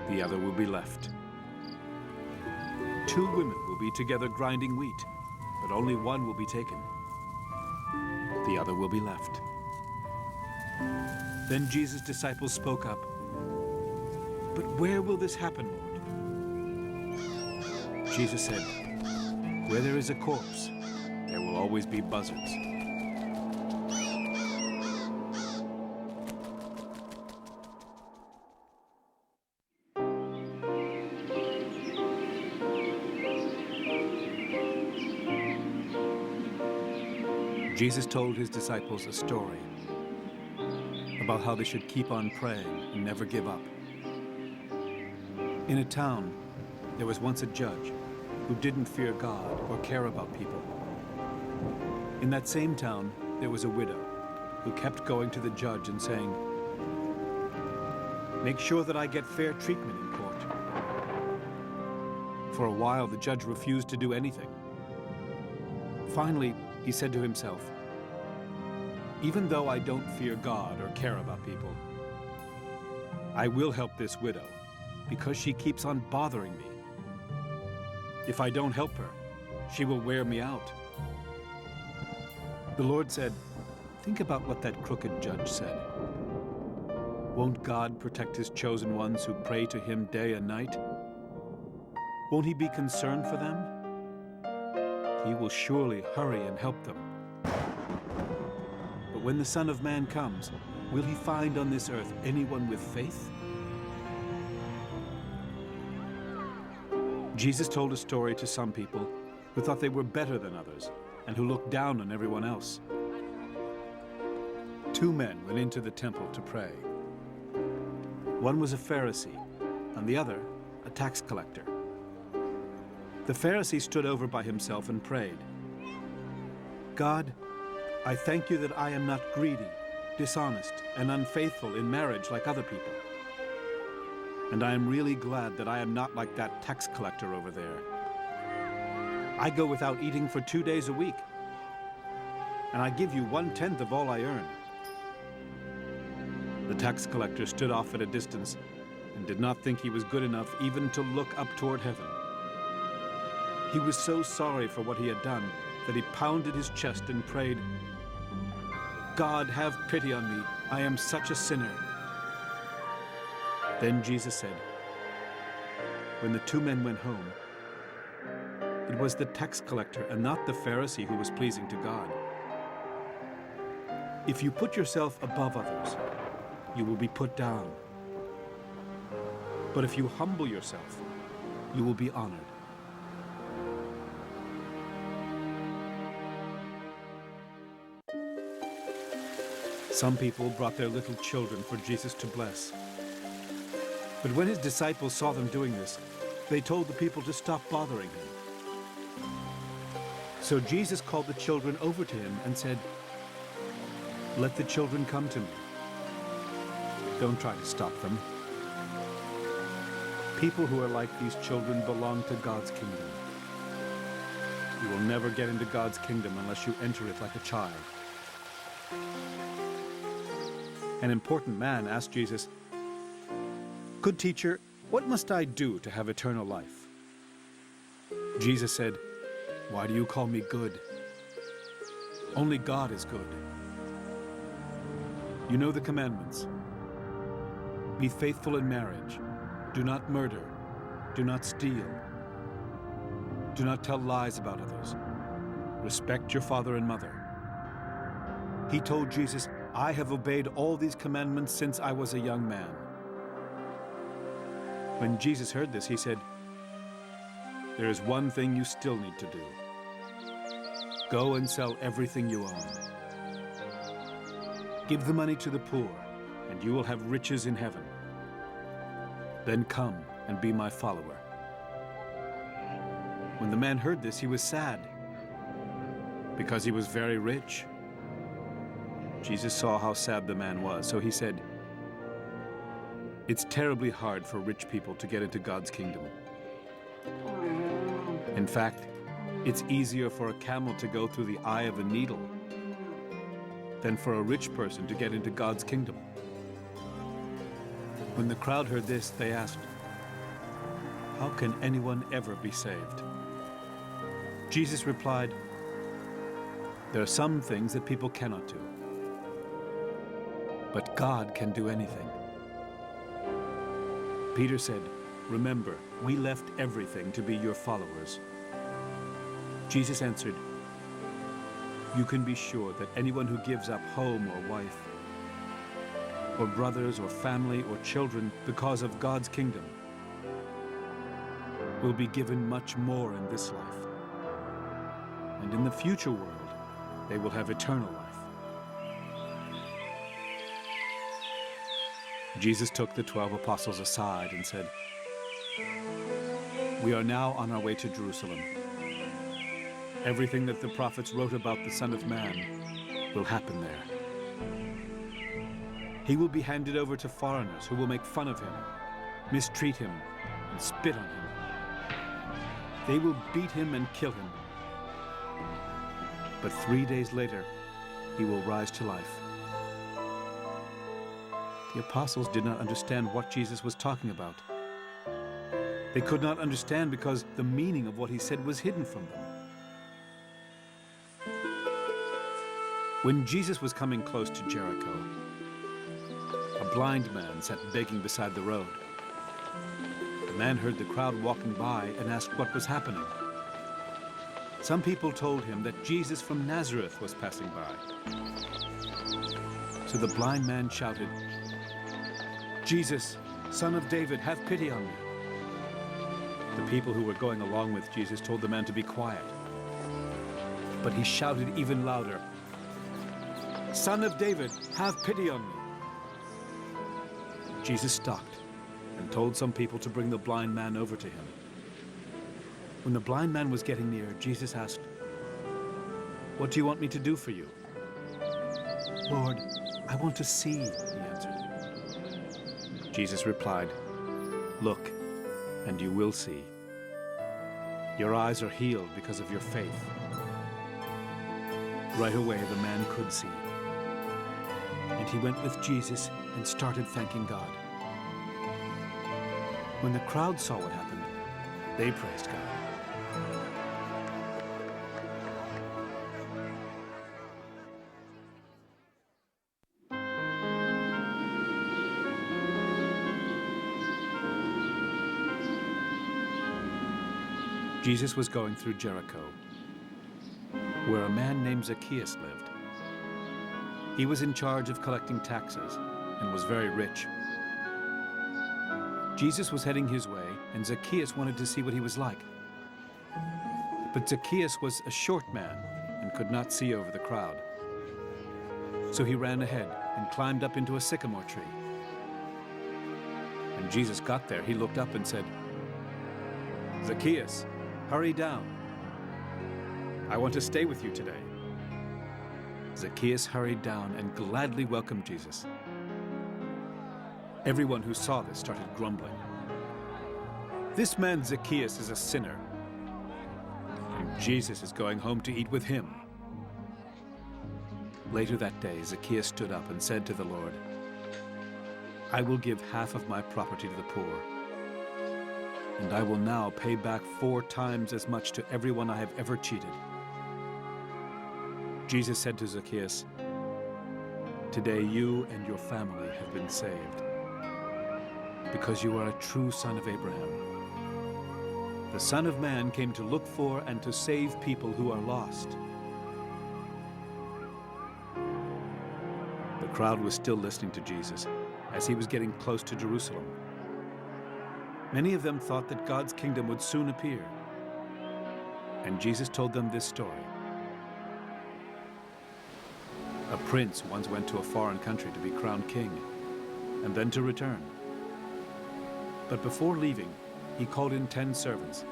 The other will be left. 2 women will be together grinding wheat, but only one will be taken. The other will be left. Then Jesus' disciples spoke up, "But where will this happen, Lord?" Jesus said, "Where there is a corpse, there will always be buzzards." Jesus told his disciples a story about how they should keep on praying and never give up. In a town, there was once a judge who didn't fear God or care about people. In that same town, there was a widow who kept going to the judge and saying, "Make sure that I get fair treatment in court." For a while, the judge refused to do anything. Finally, he said to himself, "Even though I don't fear God or care about people, I will help this widow because she keeps on bothering me. If I don't help her, she will wear me out." The Lord said, "Think about what that crooked judge said. Won't God protect his chosen ones who pray to him day and night? Won't he be concerned for them? He will surely hurry and help them. But when the Son of Man comes, will he find on this earth anyone with faith?" Jesus told a story to some people who thought they were better than others and who looked down on everyone else. 2 men went into the temple to pray. One was a Pharisee, and the other a tax collector. The Pharisee stood over by himself and prayed, "God, I thank you that I am not greedy, dishonest, and unfaithful in marriage like other people. And I am really glad that I am not like that tax collector over there. I go without eating for 2 days a week, and I give you 1/10 of all I earn." The tax collector stood off at a distance and did not think he was good enough even to look up toward heaven. He was so sorry for what he had done that he pounded his chest and prayed, "God, have pity on me. I am such a sinner." Then Jesus said, when the 2 men went home, it was the tax collector and not the Pharisee who was pleasing to God. If you put yourself above others, you will be put down. But if you humble yourself, you will be honored. Some people brought their little children for Jesus to bless. But when his disciples saw them doing this, they told the people to stop bothering him. So Jesus called the children over to him and said, "Let the children come to me. Don't try to stop them. People who are like these children belong to God's kingdom. You will never get into God's kingdom unless you enter it like a child." An important man asked Jesus, "Good teacher, what must I do to have eternal life?" Jesus said, "Why do you call me good? Only God is good. You know the commandments. Be faithful in marriage. Do not murder. Do not steal. Do not tell lies about others. Respect your father and mother." He told Jesus, "I have obeyed all these commandments since I was a young man." When Jesus heard this, he said, "There is one thing you still need to do. Go and sell everything you own. Give the money to the poor, and you will have riches in heaven. Then come and be my follower." When the man heard this, he was sad, because he was very rich. Jesus saw how sad the man was, so he said, "It's terribly hard for rich people to get into God's kingdom. In fact, it's easier for a camel to go through the eye of a needle than for a rich person to get into God's kingdom." When the crowd heard this, they asked, "How can anyone ever be saved?" Jesus replied, "There are some things that people cannot do, but God can do anything." Peter said, "Remember, we left everything to be your followers." Jesus answered, "You can be sure that anyone who gives up home or wife, or brothers or family or children because of God's kingdom will be given much more in this life. And in the future world, they will have eternal life." Jesus took the 12 apostles aside and said, "We are now on our way to Jerusalem. Everything that the prophets wrote about the Son of Man will happen there. He will be handed over to foreigners who will make fun of him, mistreat him, and spit on him. They will beat him and kill him. But 3 days later, he will rise to life." The apostles did not understand what Jesus was talking about. They could not understand because the meaning of what he said was hidden from them. When Jesus was coming close to Jericho, a blind man sat begging beside the road. The man heard the crowd walking by and asked what was happening. Some people told him that Jesus from Nazareth was passing by. So the blind man shouted, "Jesus, Son of David, have pity on me." The people who were going along with Jesus told the man to be quiet. But he shouted even louder, "Son of David, have pity on me." Jesus stopped and told some people to bring the blind man over to him. When the blind man was getting near, Jesus asked, "What do you want me to do for you?" "Lord, I want to see," he answered. Jesus replied, "Look, and you will see. Your eyes are healed because of your faith." Right away, the man could see. And he went with Jesus and started thanking God. When the crowd saw what happened, they praised God. Jesus was going through Jericho, where a man named Zacchaeus lived. He was in charge of collecting taxes and was very rich. Jesus was heading his way, and Zacchaeus wanted to see what he was like. But Zacchaeus was a short man and could not see over the crowd. So he ran ahead and climbed up into a sycamore tree. When Jesus got there, he looked up and said, "Zacchaeus, hurry down. I want to stay with you today." Zacchaeus hurried down and gladly welcomed Jesus. Everyone who saw this started grumbling. "This man Zacchaeus is a sinner, and Jesus is going home to eat with him." Later that day, Zacchaeus stood up and said to the Lord, "I will give half of my property to the poor, and I will now pay back 4 times as much to everyone I have ever cheated." Jesus said to Zacchaeus, "Today you and your family have been saved, because you are a true son of Abraham. The Son of Man came to look for and to save people who are lost." The crowd was still listening to Jesus as he was getting close to Jerusalem. Many of them thought that God's kingdom would soon appear. And Jesus told them this story. A prince once went to a foreign country to be crowned king, and then to return. But before leaving, he called in 10 servants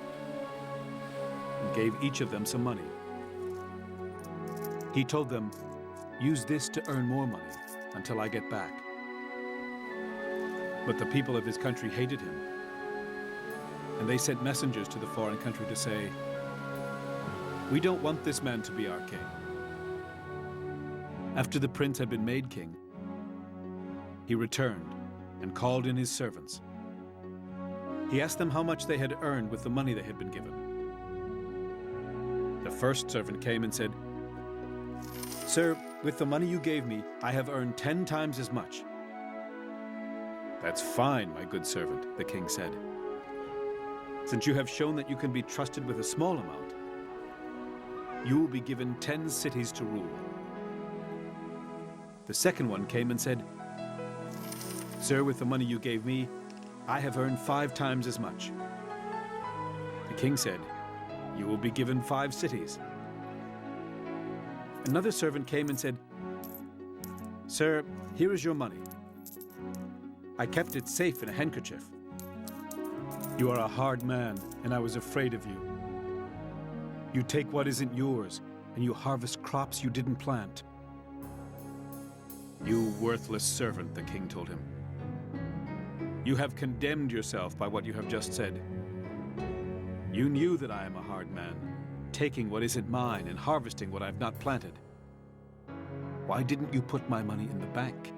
and gave each of them some money. He told them, "Use this to earn more money until I get back." But the people of his country hated him, and they sent messengers to the foreign country to say, "We don't want this man to be our king." After the prince had been made king, he returned and called in his servants. He asked them how much they had earned with the money they had been given. The first servant came and said, "Sir, with the money you gave me, I have earned 10 times as much." "That's fine, my good servant," the king said. "Since you have shown that you can be trusted with a small amount, you will be given 10 cities to rule." The second one came and said, "Sir, with the money you gave me, I have earned 5 times as much." The king said, "You will be given 5 cities." Another servant came and said, "Sir, here is your money. I kept it safe in a handkerchief. You are a hard man, and I was afraid of you. You take what isn't yours, and you harvest crops you didn't plant." "You worthless servant," the king told him. "You have condemned yourself by what you have just said. You knew that I am a hard man, taking what isn't mine and harvesting what I've not planted. Why didn't you put my money in the bank?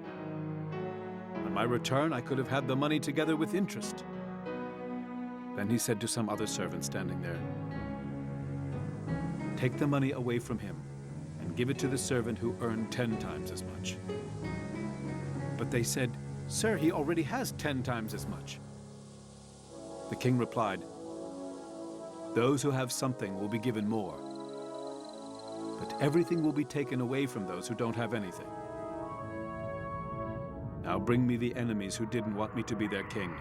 On my return, I could have had the money together with interest." Then he said to some other servant standing there, "Take the money away from him and give it to the servant who earned 10 times as much." But they said, "Sir, he already has 10 times as much." The king replied, "Those who have something will be given more, but everything will be taken away from those who don't have anything. Now bring me the enemies who didn't want me to be their king.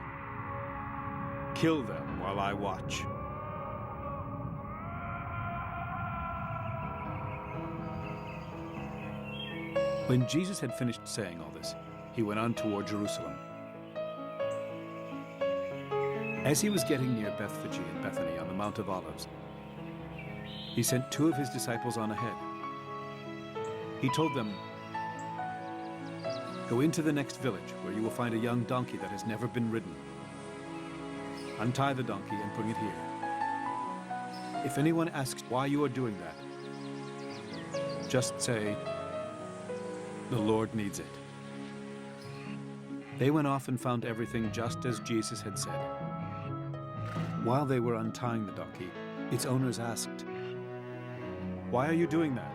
Kill them while I watch." When Jesus had finished saying all this, he went on toward Jerusalem. As he was getting near Bethphage and Bethany on the Mount of Olives, he sent 2 of his disciples on ahead. He told them, Go into the next village, where you will find a young donkey that has never been ridden. Untie the donkey and bring it here. If anyone asks why you are doing that, just say, 'The Lord needs it.'" They went off and found everything just as Jesus had said. While they were untying the donkey, its owners asked, "Why are you doing that?"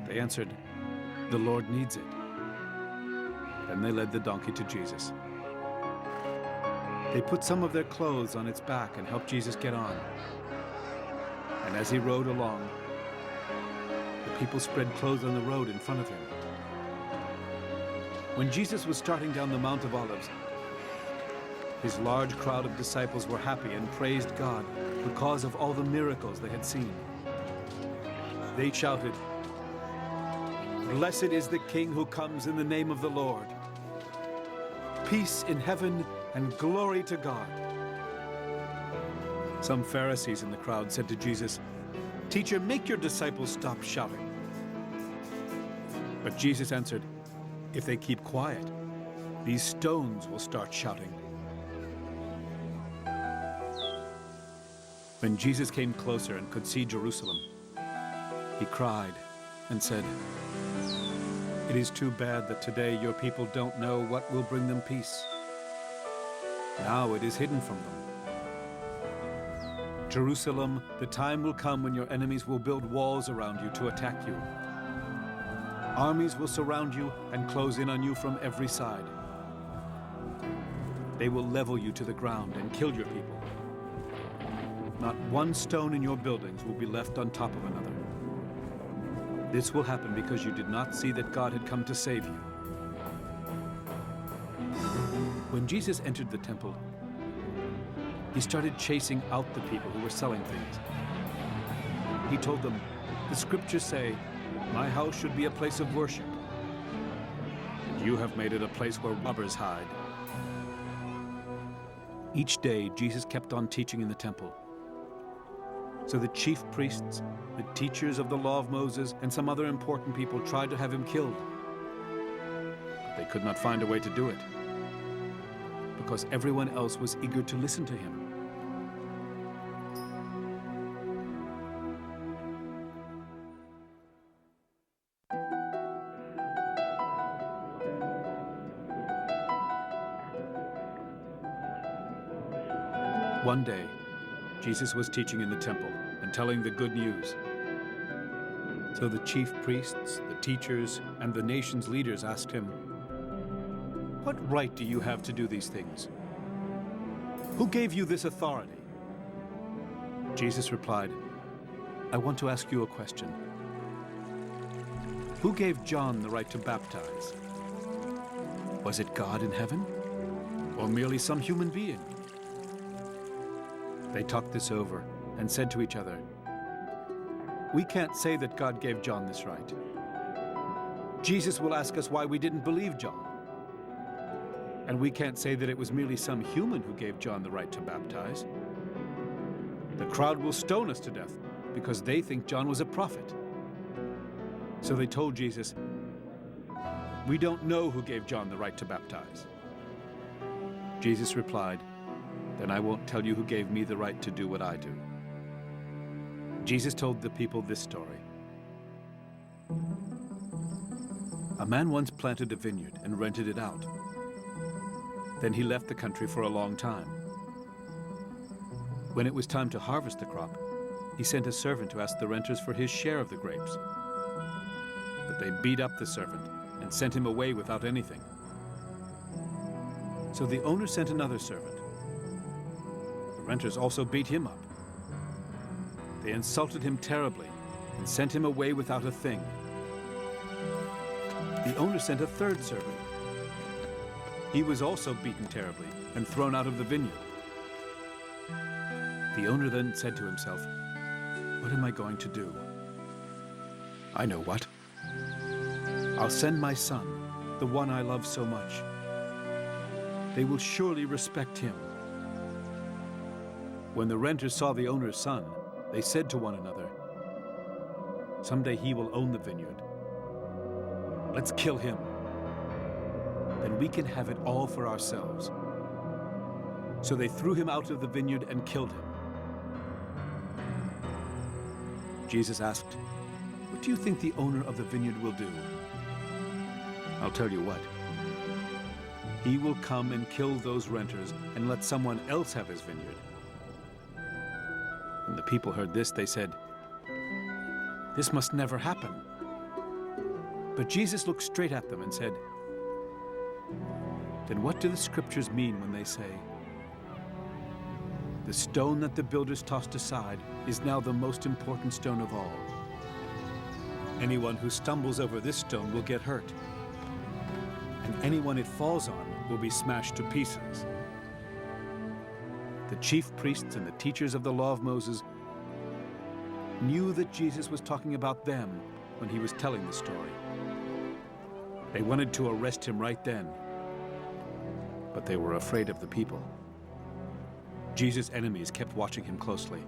They answered, "The Lord needs it." Then they led the donkey to Jesus. They put some of their clothes on its back and helped Jesus get on. And as he rode along, the people spread clothes on the road in front of him. When Jesus was starting down the Mount of Olives, his large crowd of disciples were happy and praised God because of all the miracles they had seen. They shouted, "Blessed is the King who comes in the name of the Lord. Peace in heaven and glory to God." Some Pharisees in the crowd said to Jesus, "Teacher, make your disciples stop shouting." But Jesus answered, "If they keep quiet, these stones will start shouting." When Jesus came closer and could see Jerusalem, he cried and said, "It is too bad that today your people don't know what will bring them peace. Now it is hidden from them. Jerusalem, the time will come when your enemies will build walls around you to attack you. Armies will surround you and close in on you from every side. They will level you to the ground and kill your people. Not one stone in your buildings will be left on top of another. This will happen because you did not see that God had come to save you." When Jesus entered the temple, he started chasing out the people who were selling things. He told them, "The scriptures say, 'My house should be a place of worship,' and you have made it a place where robbers hide." Each day, Jesus kept on teaching in the temple. So the chief priests, the teachers of the law of Moses, and some other important people tried to have him killed. But they could not find a way to do it, because everyone else was eager to listen to him. One day, Jesus was teaching in the temple and telling the good news. So the chief priests, the teachers, and the nation's leaders asked him, "What right do you have to do these things? Who gave you this authority?" Jesus replied, "I want to ask you a question. Who gave John the right to baptize? Was it God in heaven, or merely some human being?" They talked this over and said to each other, "We can't say that God gave John this right. Jesus will ask us why we didn't believe John. And we can't say that it was merely some human who gave John the right to baptize. The crowd will stone us to death because they think John was a prophet." So they told Jesus, "We don't know who gave John the right to baptize." Jesus replied, "Then I won't tell you who gave me the right to do what I do." Jesus told the people this story. A man once planted a vineyard and rented it out. Then he left the country for a long time. When it was time to harvest the crop, he sent a servant to ask the renters for his share of the grapes. But they beat up the servant and sent him away without anything. So the owner sent another servant. The renters also beat him up. They insulted him terribly and sent him away without a thing. The owner sent a third servant. He was also beaten terribly and thrown out of the vineyard. The owner then said to himself, "What am I going to do? I know what. I'll send my son, the one I love so much. They will surely respect him." When the renters saw the owner's son, they said to one another, "Someday he will own the vineyard. Let's kill him we can have it all for ourselves." So they threw him out of the vineyard and killed him. Jesus asked, "What do you think the owner of the vineyard will do?" "I'll tell you what. He will come and kill those renters and let someone else have his vineyard." When the people heard this, they said, "This must never happen." But Jesus looked straight at them and said, "Then what do the scriptures mean when they say, 'The stone that the builders tossed aside is now the most important stone of all. Anyone who stumbles over this stone will get hurt, and anyone it falls on will be smashed to pieces'?" The chief priests and the teachers of the law of Moses knew that Jesus was talking about them when he was telling the story. They wanted to arrest him right then, but they were afraid of the people. Jesus' enemies kept watching him closely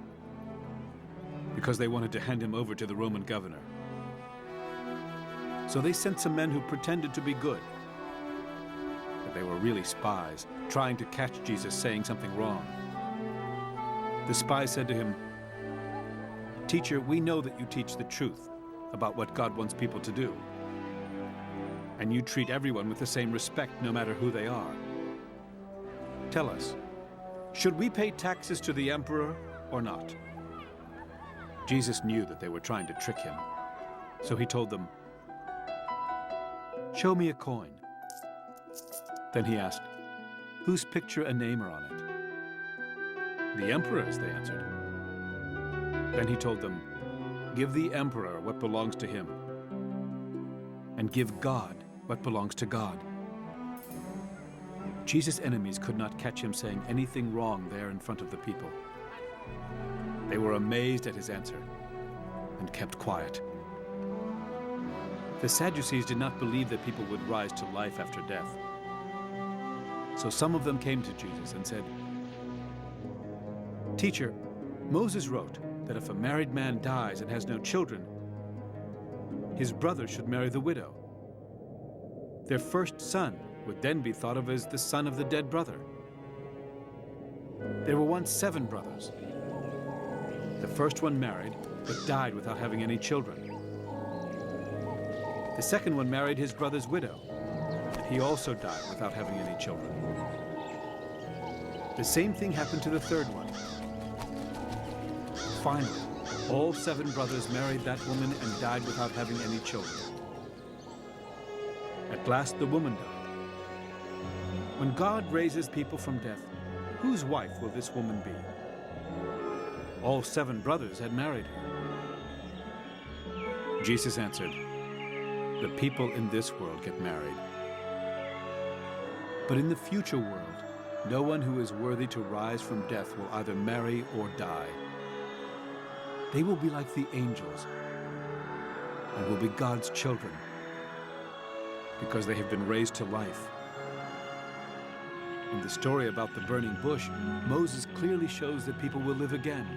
because they wanted to hand him over to the Roman governor. So they sent some men who pretended to be good, but they were really spies, trying to catch Jesus saying something wrong. The spies said to him, "Teacher, we know that you teach the truth about what God wants people to do, and you treat everyone with the same respect no matter who they are. Tell us, should we pay taxes to the emperor or not?" Jesus knew that they were trying to trick him, so he told them, "Show me a coin." Then he asked, "Whose picture and name are on it?" "The emperor's," they answered. Then he told them, "Give the emperor what belongs to him, and give God what belongs to God." Jesus' enemies could not catch him saying anything wrong there in front of the people. They were amazed at his answer and kept quiet. The Sadducees did not believe that people would rise to life after death. So some of them came to Jesus and said, "Teacher, Moses wrote that if a married man dies and has no children, his brother should marry the widow. Their first son would then be thought of as the son of the dead brother. There were once 7 brothers. The first one married, but died without having any children. The second one married his brother's widow, and he also died without having any children. The same thing happened to the third one. Finally, all 7 brothers married that woman and died without having any children. At last, the woman died. When God raises people from death, whose wife will this woman be?" All 7 brothers had married her. Jesus answered, "The people in this world get married. But in the future world, no one who is worthy to rise from death will either marry or die. They will be like the angels and will be God's children because they have been raised to life." In the story about the burning bush, Moses clearly shows that people will live again.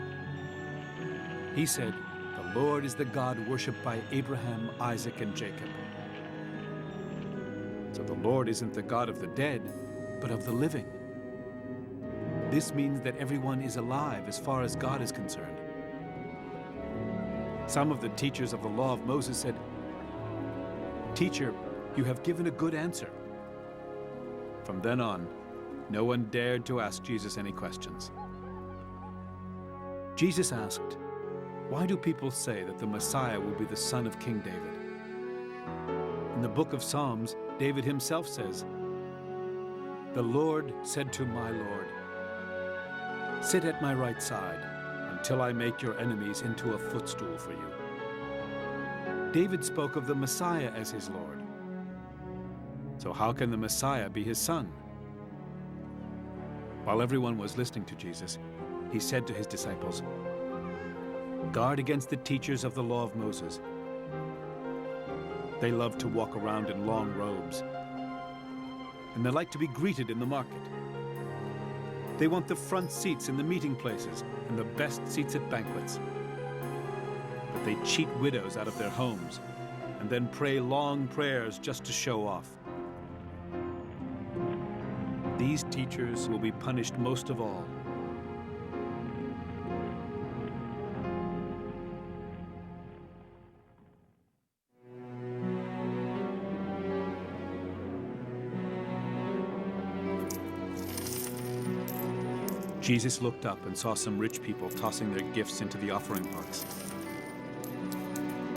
He said, "The Lord is the God worshipped by Abraham, Isaac, and Jacob." So the Lord isn't the God of the dead, but of the living. This means that everyone is alive as far as God is concerned. Some of the teachers of the law of Moses said, "Teacher, you have given a good answer." From then on, no one dared to ask Jesus any questions. Jesus asked, "Why do people say that the Messiah will be the son of King David?" In the book of Psalms, David himself says, "The Lord said to my Lord, 'Sit at my right side until I make your enemies into a footstool for you.'" David spoke of the Messiah as his Lord. So how can the Messiah be his son? While everyone was listening to Jesus, he said to his disciples, "Guard against the teachers of the law of Moses. They love to walk around in long robes, and they like to be greeted in the market. They want the front seats in the meeting places and the best seats at banquets. But they cheat widows out of their homes and then pray long prayers just to show off. These teachers will be punished most of all. Jesus looked up and saw some rich people tossing their gifts into the offering box.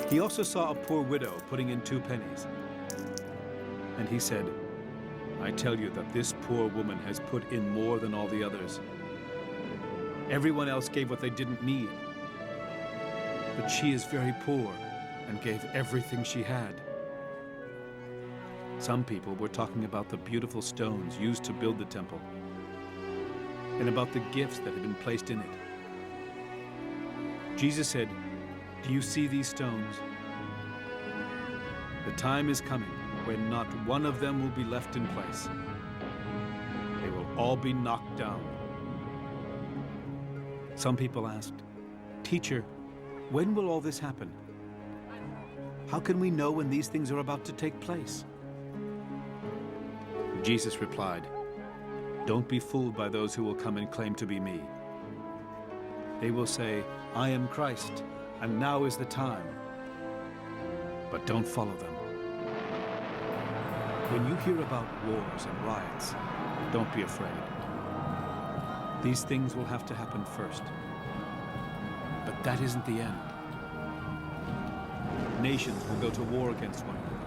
He also saw a poor widow putting in 2 pennies. And he said, "I tell you that this poor woman has put in more than all the others. Everyone else gave what they didn't need. But she is very poor and gave everything she had." Some people were talking about the beautiful stones used to build the temple, and about the gifts that had been placed in it. Jesus said, "Do you see these stones? The time is coming when not one of them will be left in place. They will all be knocked down." Some people asked, "Teacher, when will all this happen? How can we know when these things are about to take place?" Jesus replied, "Don't be fooled by those who will come and claim to be me. They will say, 'I am Christ, and now is the time.' But don't follow them. When you hear about wars and riots, don't be afraid. These things will have to happen first. But that isn't the end. Nations will go to war against one another,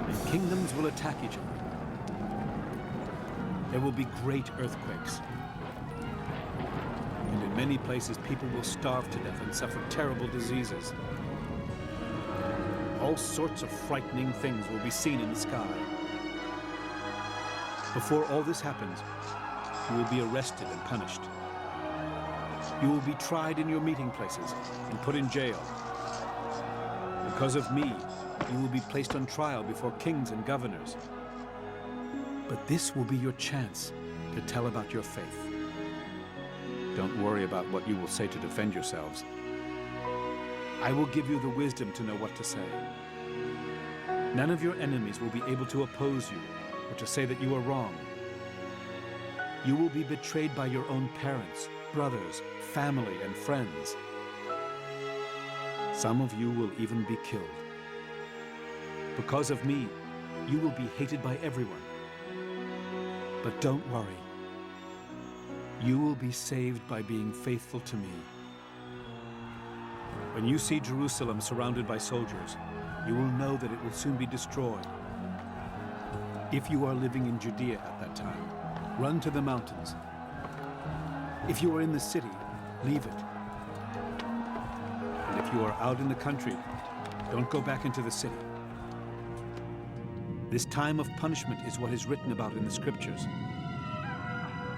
and kingdoms will attack each other. There will be great earthquakes. And in many places, people will starve to death and suffer terrible diseases. All sorts of frightening things will be seen in the sky. Before all this happens, you will be arrested and punished. You will be tried in your meeting places and put in jail. Because of me, you will be placed on trial before kings and governors. But this will be your chance to tell about your faith. Don't worry about what you will say to defend yourselves. I will give you the wisdom to know what to say. None of your enemies will be able to oppose you or to say that you are wrong. You will be betrayed by your own parents, brothers, family, and friends. Some of you will even be killed. Because of me, you will be hated by everyone. But don't worry. You will be saved by being faithful to me. When you see Jerusalem surrounded by soldiers, you will know that it will soon be destroyed. If you are living in Judea at that time, run to the mountains. If you are in the city, leave it. And if you are out in the country, don't go back into the city. This time of punishment is what is written about in the scriptures.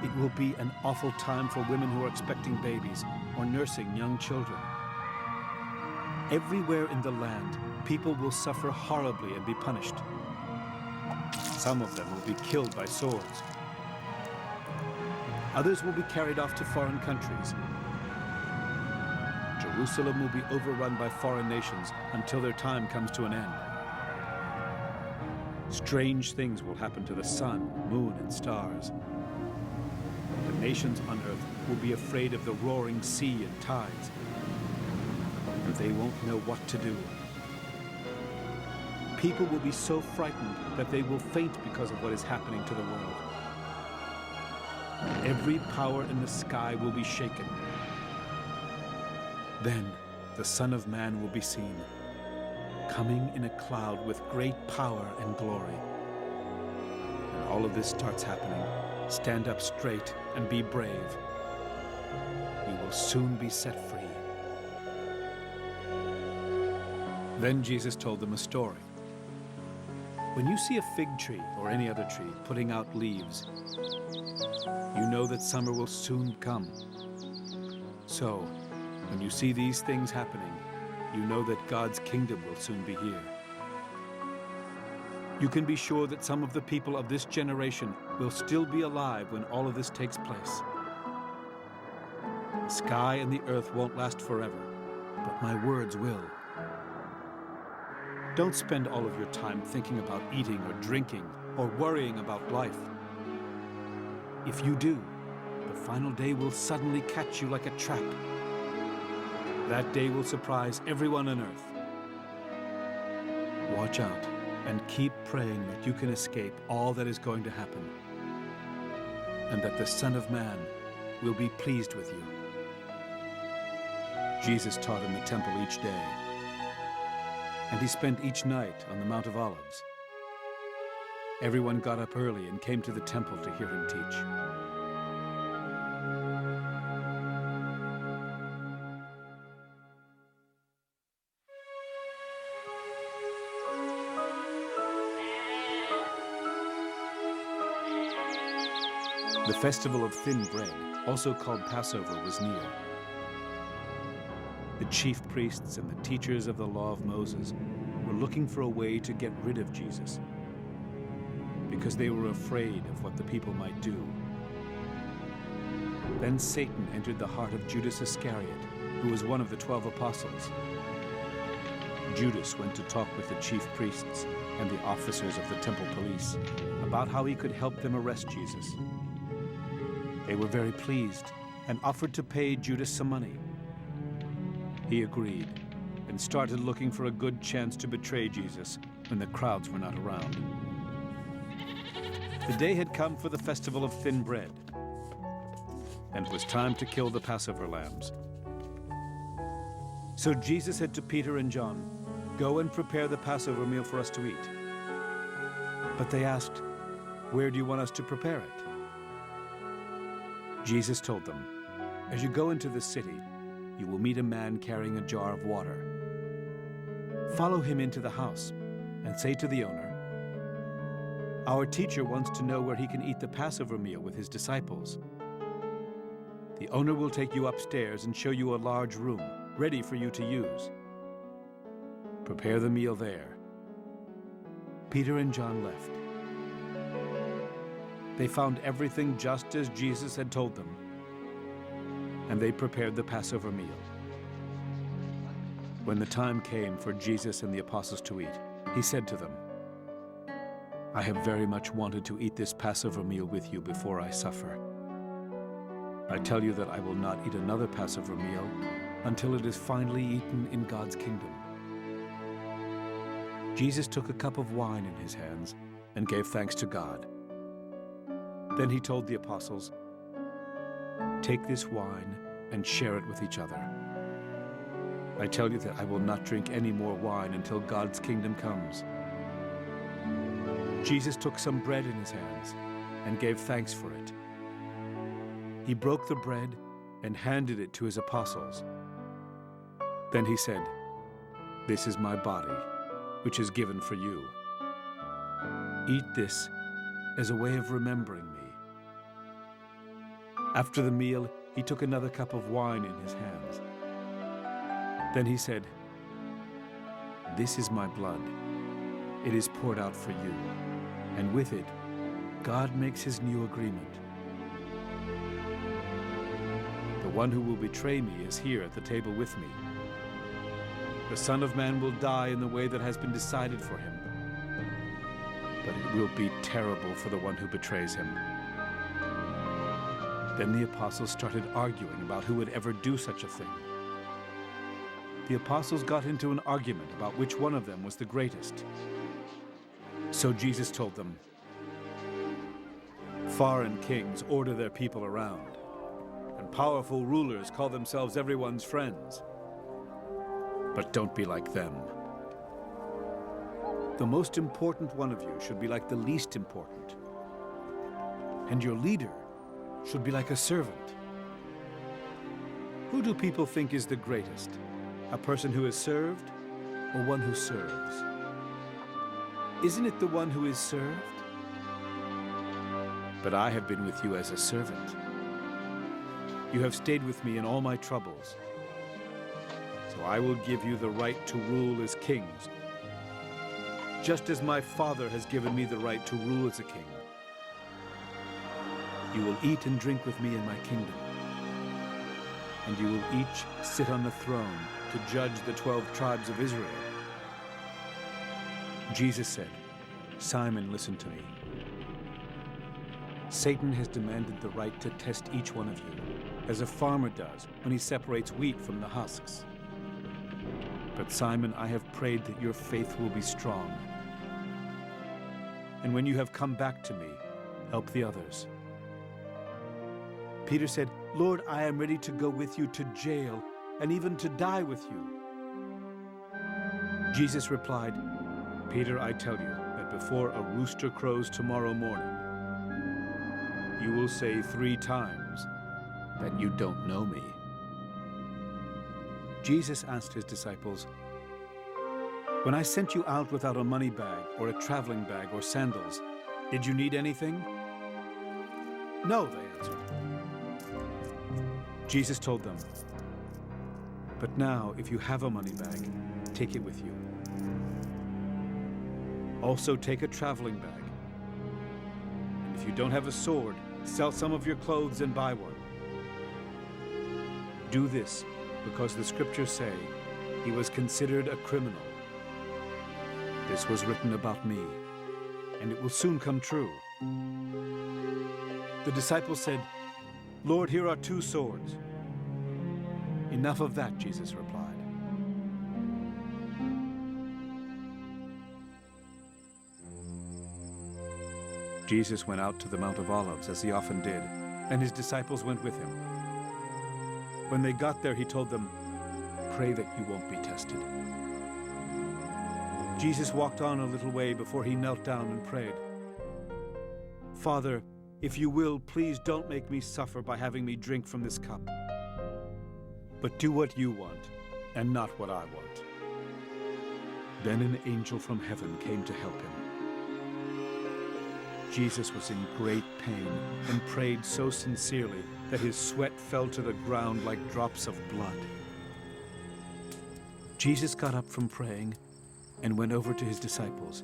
It will be an awful time for women who are expecting babies or nursing young children. Everywhere in the land, people will suffer horribly and be punished. Some of them will be killed by swords. Others will be carried off to foreign countries. Jerusalem will be overrun by foreign nations until their time comes to an end. Strange things will happen to the sun, moon, and stars. The nations on earth will be afraid of the roaring sea and tides, and they won't know what to do. People will be so frightened that they will faint because of what is happening to the world. Every power in the sky will be shaken. Then the Son of Man will be seen, coming in a cloud with great power and glory. When all of this starts happening, stand up straight and be brave. You will soon be set free. Then Jesus told them a story. When you see a fig tree or any other tree putting out leaves, you know that summer will soon come. So, when you see these things happening, you know that God's kingdom will soon be here. You can be sure that some of the people of this generation will still be alive when all of this takes place. The sky and the earth won't last forever, but my words will. Don't spend all of your time thinking about eating or drinking or worrying about life. If you do, the final day will suddenly catch you like a trap. That day will surprise everyone on earth. Watch out and keep praying that you can escape all that is going to happen, and that the Son of Man will be pleased with you. Jesus taught in the temple each day, and he spent each night on the Mount of Olives. Everyone got up early and came to the temple to hear him teach. The festival of thin bread, also called Passover, was near. The chief priests and the teachers of the law of Moses were looking for a way to get rid of Jesus, because they were afraid of what the people might do. Then Satan entered the heart of Judas Iscariot, who was one of the 12 apostles. Judas went to talk with the chief priests and the officers of the temple police about how he could help them arrest Jesus. They were very pleased and offered to pay Judas some money. He agreed and started looking for a good chance to betray Jesus when the crowds were not around. The day had come for the festival of thin bread, and it was time to kill the Passover lambs. So Jesus said to Peter and John, "Go and prepare the Passover meal for us to eat." But they asked, "Where do you want us to prepare it?" Jesus told them, "As you go into the city, you will meet a man carrying a jar of water. Follow him into the house and say to the owner, 'Our teacher wants to know where he can eat the Passover meal with his disciples.' The owner will take you upstairs and show you a large room ready for you to use. Prepare the meal there." Peter and John left. They found everything just as Jesus had told them, and they prepared the Passover meal. When the time came for Jesus and the apostles to eat, he said to them, "I have very much wanted to eat this Passover meal with you before I suffer. I tell you that I will not eat another Passover meal until it is finally eaten in God's kingdom." Jesus took a cup of wine in his hands and gave thanks to God. Then he told the apostles, "Take this wine and share it with each other. I tell you that I will not drink any more wine until God's kingdom comes." Jesus took some bread in his hands and gave thanks for it. He broke the bread and handed it to his apostles. Then he said, "This is my body, which is given for you. Eat this as a way of remembering me." After the meal, he took another cup of wine in his hands. Then he said, "This is my blood. It is poured out for you, and with it, God makes his new agreement. The one who will betray me is here at the table with me. The Son of Man will die in the way that has been decided for him, but it will be terrible for the one who betrays him." Then the apostles started arguing about who would ever do such a thing. The apostles got into an argument about which one of them was the greatest. So Jesus told them, "Foreign kings order their people around, and powerful rulers call themselves everyone's friends. But don't be like them. The most important one of you should be like the least important, and your leader should be like a servant. Who do people think is the greatest? A person who is served, or one who serves? Isn't it the one who is served? But I have been with you as a servant. You have stayed with me in all my troubles. So I will give you the right to rule as kings, just as my Father has given me the right to rule as a king. You will eat and drink with me in my kingdom, and you will each sit on the throne to judge the 12 tribes of Israel." Jesus said, "Simon, listen to me. Satan has demanded the right to test each one of you, as a farmer does when he separates wheat from the husks. But Simon, I have prayed that your faith will be strong. And when you have come back to me, help the others. Peter said, Lord, I am ready to go with you to jail and even to die with you. Jesus replied, Peter, I tell you that before a rooster crows tomorrow morning, you will say 3 times that you don't know me. Jesus asked his disciples, when I sent you out without a money bag or a traveling bag or sandals, did you need anything? No, they answered. Jesus told them, but now if you have a money bag, take it with you. Also take a traveling bag. And if you don't have a sword, sell some of your clothes and buy one. Do this because the scriptures say he was considered a criminal. This was written about me, and it will soon come true. The disciples said, Lord, here are 2 swords. Enough of that, Jesus replied. Jesus went out to the Mount of Olives, as he often did, and his disciples went with him. When they got there, he told them, pray that you won't be tested. Jesus walked on a little way before he knelt down and prayed. Father, if you will, please don't make me suffer by having me drink from this cup. But do what you want, and not what I want. Then an angel from heaven came to help him. Jesus was in great pain and prayed so sincerely that his sweat fell to the ground like drops of blood. Jesus got up from praying and went over to his disciples.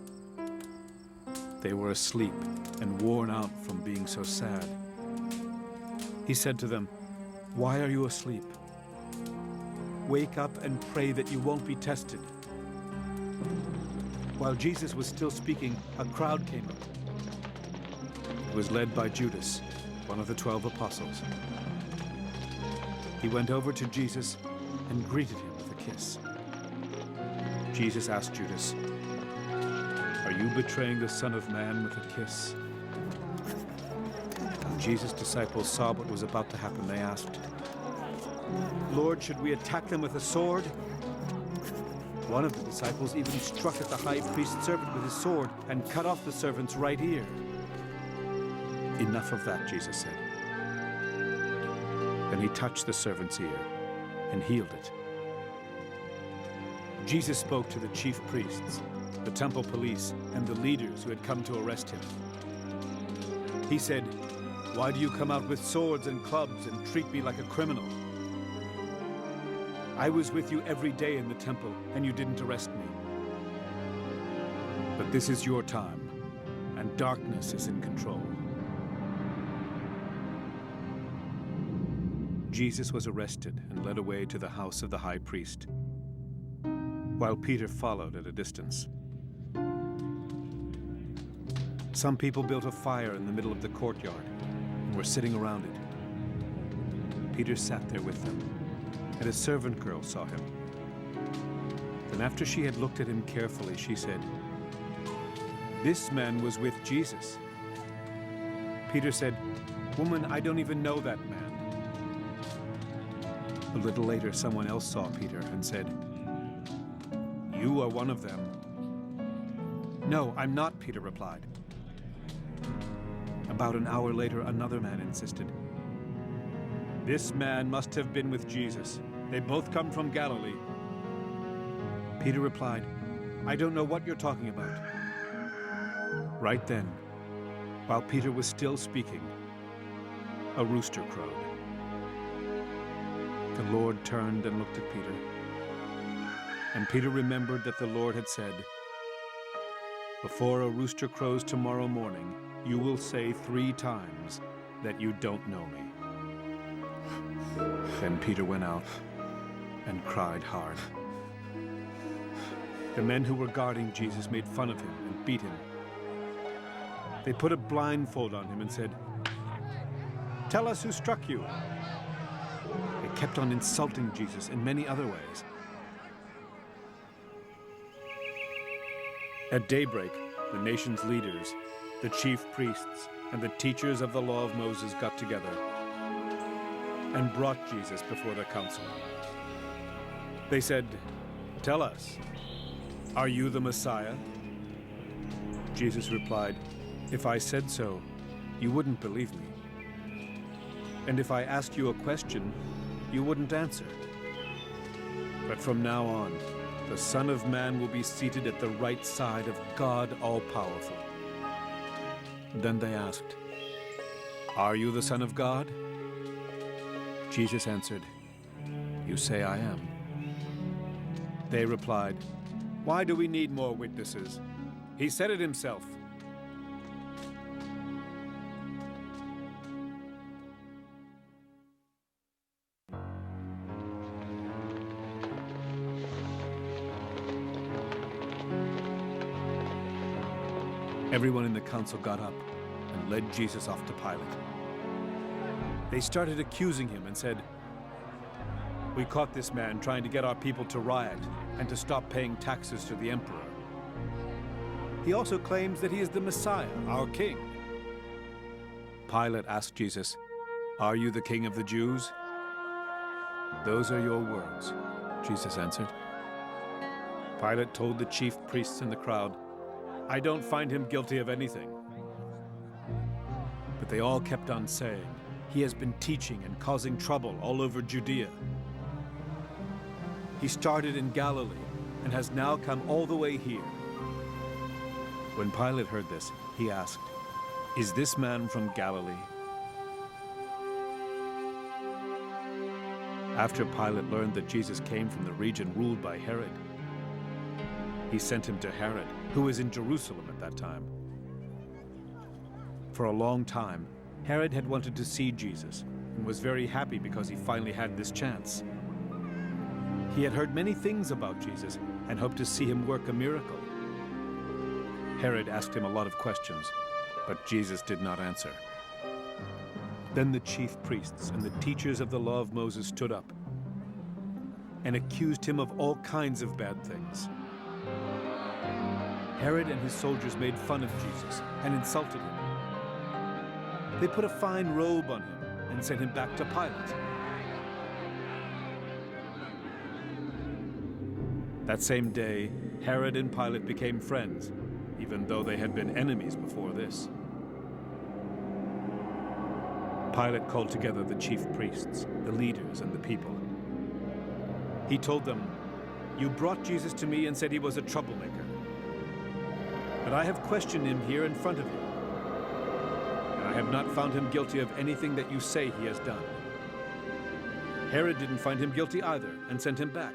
They were asleep and worn out from being so sad. He said to them, why are you asleep? Wake up and pray that you won't be tested. While Jesus was still speaking, a crowd came up. It was led by Judas, one of the 12 apostles. He went over to Jesus and greeted him with a kiss. Jesus asked Judas, are you betraying the Son of Man with a kiss? When Jesus' disciples saw what was about to happen, they asked, Lord, should we attack them with a sword? One of the disciples even struck at the high priest's servant with his sword and cut off the servant's right ear. Enough of that, Jesus said. Then he touched the servant's ear and healed it. Jesus spoke to the chief priests, the temple police, and the leaders who had come to arrest him. He said, why do you come out with swords and clubs and treat me like a criminal? I was with you every day in the temple, and you didn't arrest me. But this is your time, and darkness is in control. Jesus was arrested and led away to the house of the high priest, while Peter followed at a distance. Some people built a fire in the middle of the courtyard and were sitting around it. Peter sat there with them, and a servant girl saw him. Then after she had looked at him carefully, she said, this man was with Jesus. Peter said, woman, I don't even know that man. A little later, someone else saw Peter and said, you are one of them. No, I'm not, Peter replied. About an hour later, another man insisted, this man must have been with Jesus. They both come from Galilee. Peter replied, I don't know what you're talking about. Right then, while Peter was still speaking, a rooster crowed. The Lord turned and looked at Peter. And Peter remembered that the Lord had said, before a rooster crows tomorrow morning, you will say 3 times that you don't know me. Then Peter went out and cried hard. The men who were guarding Jesus made fun of him and beat him. They put a blindfold on him and said, Tell us who struck you. They kept on insulting Jesus in many other ways. At daybreak, the nation's leaders, the chief priests, and the teachers of the law of Moses got together and brought Jesus before the council. They said, "Tell us, are you the Messiah?" Jesus replied, "If I said so, you wouldn't believe me. And if I asked you a question, you wouldn't answer. But from now on, the Son of Man will be seated at the right side of God All-Powerful." Then they asked, "Are you the Son of God?" Jesus answered, "You say I am." They replied, "Why do we need more witnesses? He said it himself." Everyone in the council got up and led Jesus off to Pilate. They started accusing him and said, "We caught this man trying to get our people to riot and to stop paying taxes to the emperor. He also claims that he is the Messiah, our king." Pilate asked Jesus, "Are you the king of the Jews?" "Those are your words," Jesus answered. Pilate told the chief priests in the crowd, "I don't find him guilty of anything." But they all kept on saying, "He has been teaching and causing trouble all over Judea. He started in Galilee and has now come all the way here." When Pilate heard this, he asked, "Is this man from Galilee?" After Pilate learned that Jesus came from the region ruled by Herod, he sent him to Herod, who was in Jerusalem at that time. For a long time, Herod had wanted to see Jesus and was very happy because he finally had this chance. He had heard many things about Jesus and hoped to see him work a miracle. Herod asked him a lot of questions, but Jesus did not answer. Then the chief priests and the teachers of the law of Moses stood up and accused him of all kinds of bad things. Herod and his soldiers made fun of Jesus and insulted him. They put a fine robe on him and sent him back to Pilate. That same day, Herod and Pilate became friends, even though they had been enemies before this. Pilate called together the chief priests, the leaders, and the people. He told them, "You brought Jesus to me and said he was a troublemaker. But I have questioned him here in front of you, and I have not found him guilty of anything that you say he has done." Herod didn't find him guilty either and sent him back.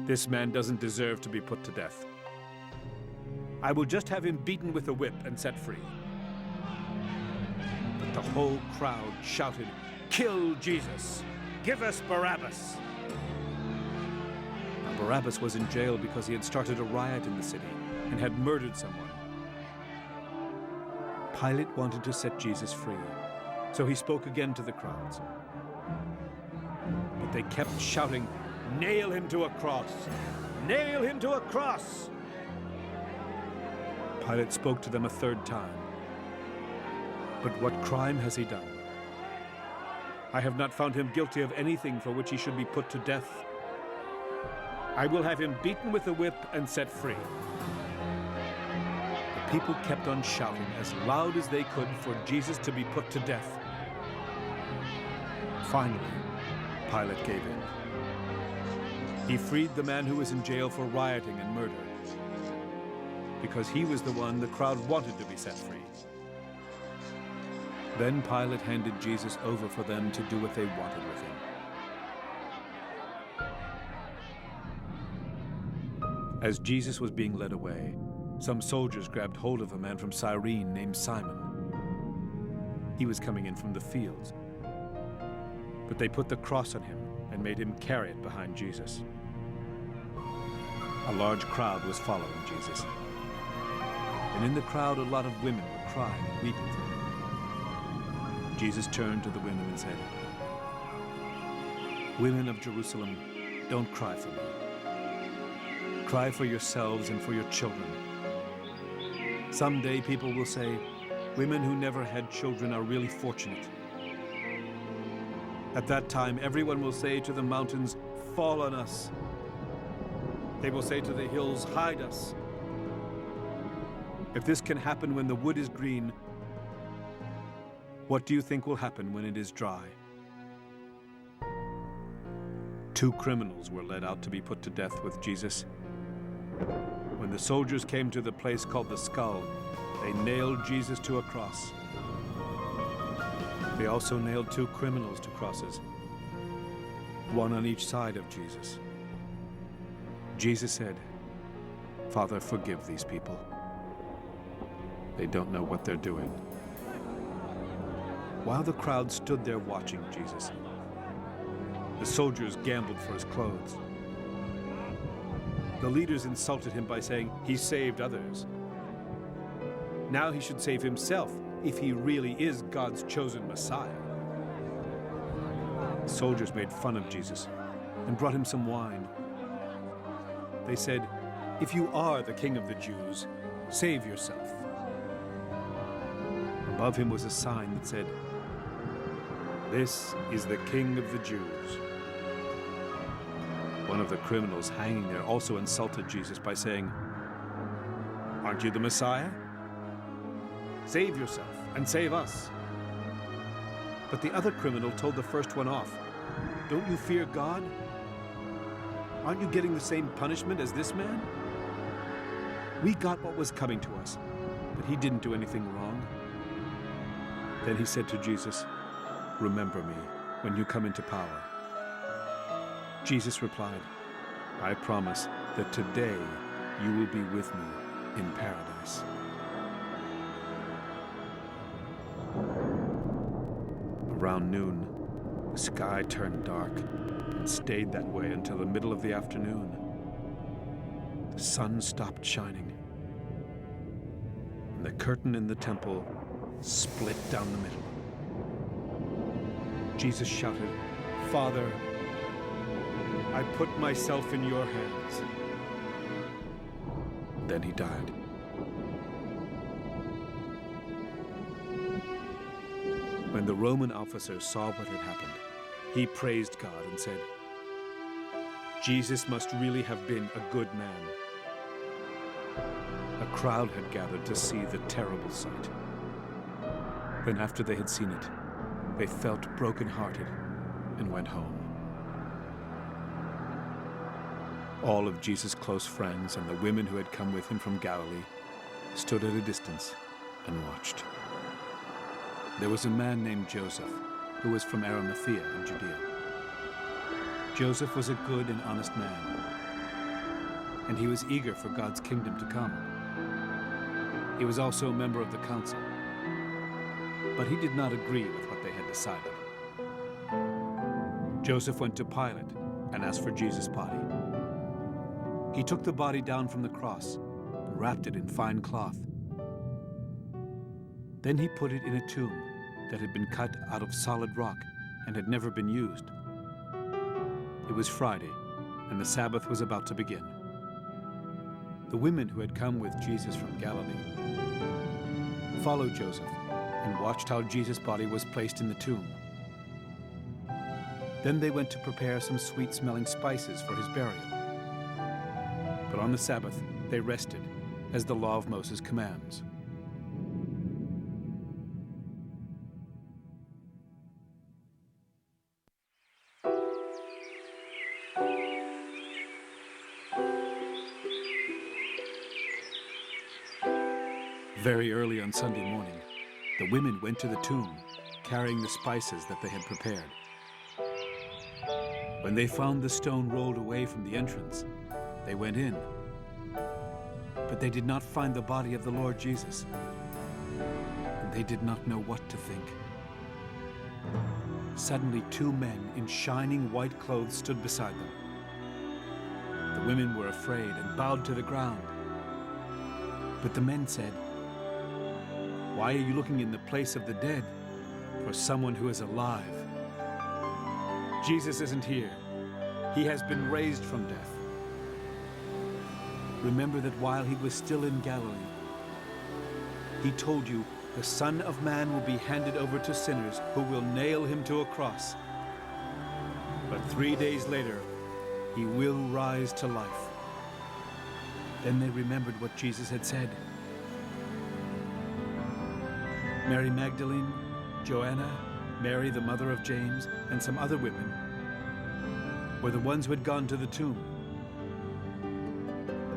"This man doesn't deserve to be put to death. I will just have him beaten with a whip and set free." But the whole crowd shouted, "Kill Jesus! Give us Barabbas!" Now, Barabbas was in jail because he had started a riot in the city and had murdered someone. Pilate wanted to set Jesus free, so he spoke again to the crowds. But they kept shouting, "Nail him to a cross! Nail him to a cross!" Pilate spoke to them a third time. "But what crime has he done? I have not found him guilty of anything for which he should be put to death. I will have him beaten with a whip and set free." The people kept on shouting as loud as they could for Jesus to be put to death. Finally, Pilate gave in. He freed the man who was in jail for rioting and murder, because he was the one the crowd wanted to be set free. Then Pilate handed Jesus over for them to do what they wanted with him. As Jesus was being led away, some soldiers grabbed hold of a man from Cyrene named Simon. He was coming in from the fields, but they put the cross on him and made him carry it behind Jesus. A large crowd was following Jesus, and in the crowd a lot of women were crying and weeping for him. Jesus turned to the women and said, "Women of Jerusalem, don't cry for me. Cry for yourselves and for your children. Someday people will say, women who never had children are really fortunate. At that time, everyone will say to the mountains, 'Fall on us.' They will say to the hills, 'Hide us.' If this can happen when the wood is green, what do you think will happen when it is dry?" 2 criminals were led out to be put to death with Jesus. When the soldiers came to the place called the Skull, they nailed Jesus to a cross. They also nailed 2 criminals to crosses, one on each side of Jesus. Jesus said, "Father, forgive these people. They don't know what they're doing." While the crowd stood there watching Jesus, the soldiers gambled for his clothes. The leaders insulted him by saying he saved others. Now he should save himself if he really is God's chosen Messiah. The soldiers made fun of Jesus and brought him some wine. They said, "If you are the King of the Jews, save yourself." Above him was a sign that said, "This is the King of the Jews." One of the criminals hanging there also insulted Jesus by saying, "Aren't you the Messiah? Save yourself and save us." But the other criminal told the first one off, "Don't you fear God? Aren't you getting the same punishment as this man? We got what was coming to us, but he didn't do anything wrong." Then he said to Jesus, "Remember me when you come into power." Jesus replied, "I promise that today you will be with me in paradise." Around noon, the sky turned dark and stayed that way until the middle of the afternoon. The sun stopped shining, and the curtain in the temple split down the middle. Jesus shouted, "Father, I put myself in your hands." Then he died. When the Roman officer saw what had happened, he praised God and said, "Jesus must really have been a good man." A crowd had gathered to see the terrible sight. Then after they had seen it, they felt broken-hearted and went home. All of Jesus' close friends and the women who had come with him from Galilee stood at a distance and watched. There was a man named Joseph who was from Arimathea in Judea. Joseph was a good and honest man, and he was eager for God's kingdom to come. He was also a member of the council, but he did not agree with what they had decided. Joseph went to Pilate and asked for Jesus' body. He took the body down from the cross and wrapped it in fine cloth. Then he put it in a tomb that had been cut out of solid rock and had never been used. It was Friday, and the Sabbath was about to begin. The women who had come with Jesus from Galilee followed Joseph and watched how Jesus' body was placed in the tomb. Then they went to prepare some sweet-smelling spices for his burial. But on the Sabbath, they rested, as the law of Moses commands. Very early on Sunday morning, the women went to the tomb, carrying the spices that they had prepared. When they found the stone rolled away from the entrance, they went in. But they did not find the body of the Lord Jesus, and they did not know what to think. Suddenly, 2 men in shining white clothes stood beside them. The women were afraid and bowed to the ground. But the men said, "Why are you looking in the place of the dead? for someone who is alive. Jesus isn't here. He has been raised from death. Remember that while he was still in Galilee, he told you the Son of Man will be handed over to sinners who will nail him to a cross. But 3 days later, he will rise to life. Then they remembered what Jesus had said. Mary Magdalene, Joanna, Mary, the mother of James, and some other women were the ones who had gone to the tomb.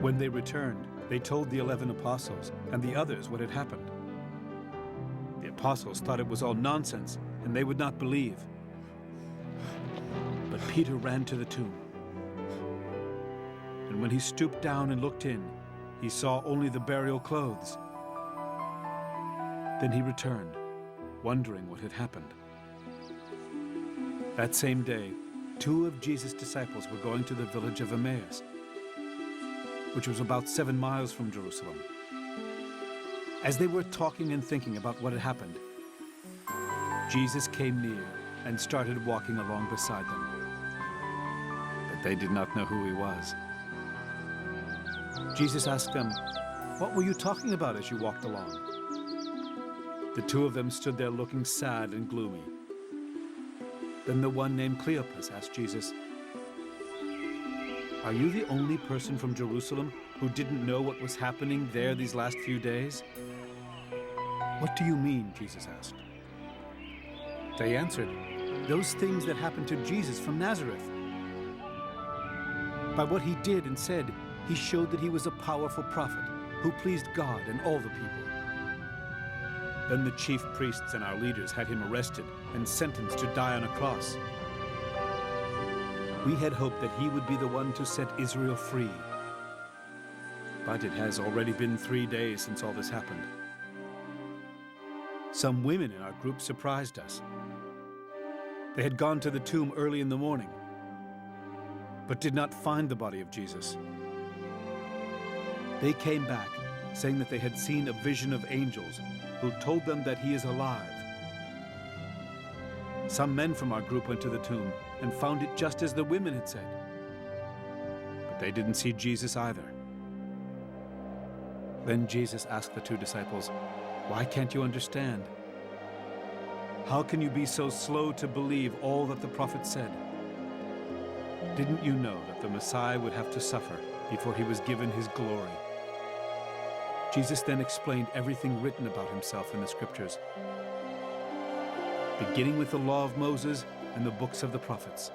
When they returned, they told the 11 apostles and the others what had happened. The apostles thought it was all nonsense, and they would not believe. But Peter ran to the tomb. And when he stooped down and looked in, he saw only the burial clothes. Then he returned, wondering what had happened. That same day, 2 of Jesus' disciples were going to the village of Emmaus, which was about 7 miles from Jerusalem. As they were talking and thinking about what had happened, Jesus came near and started walking along beside them. But they did not know who he was. Jesus asked them, "What were you talking about as you walked along?" The 2 of them stood there looking sad and gloomy. Then the one named Cleopas asked Jesus, "Are you the only person from Jerusalem who didn't know what was happening there these last few days?" "What do you mean?" Jesus asked. They answered, "Those things that happened to Jesus from Nazareth. By what he did and said, he showed that he was a powerful prophet who pleased God and all the people. Then the chief priests and our leaders had him arrested and sentenced to die on a cross. We had hoped that he would be the one to set Israel free. But it has already been 3 days since all this happened. Some women in our group surprised us. They had gone to the tomb early in the morning, but did not find the body of Jesus. They came back, saying that they had seen a vision of angels who told them that he is alive. Some men from our group went to the tomb and found it just as the women had said. But they didn't see Jesus either." Then Jesus asked the 2 disciples, "Why can't you understand? How can you be so slow to believe all that the prophets said? Didn't you know that the Messiah would have to suffer before he was given his glory?" Jesus then explained everything written about himself in the scriptures, beginning with the law of Moses and the books of the prophets.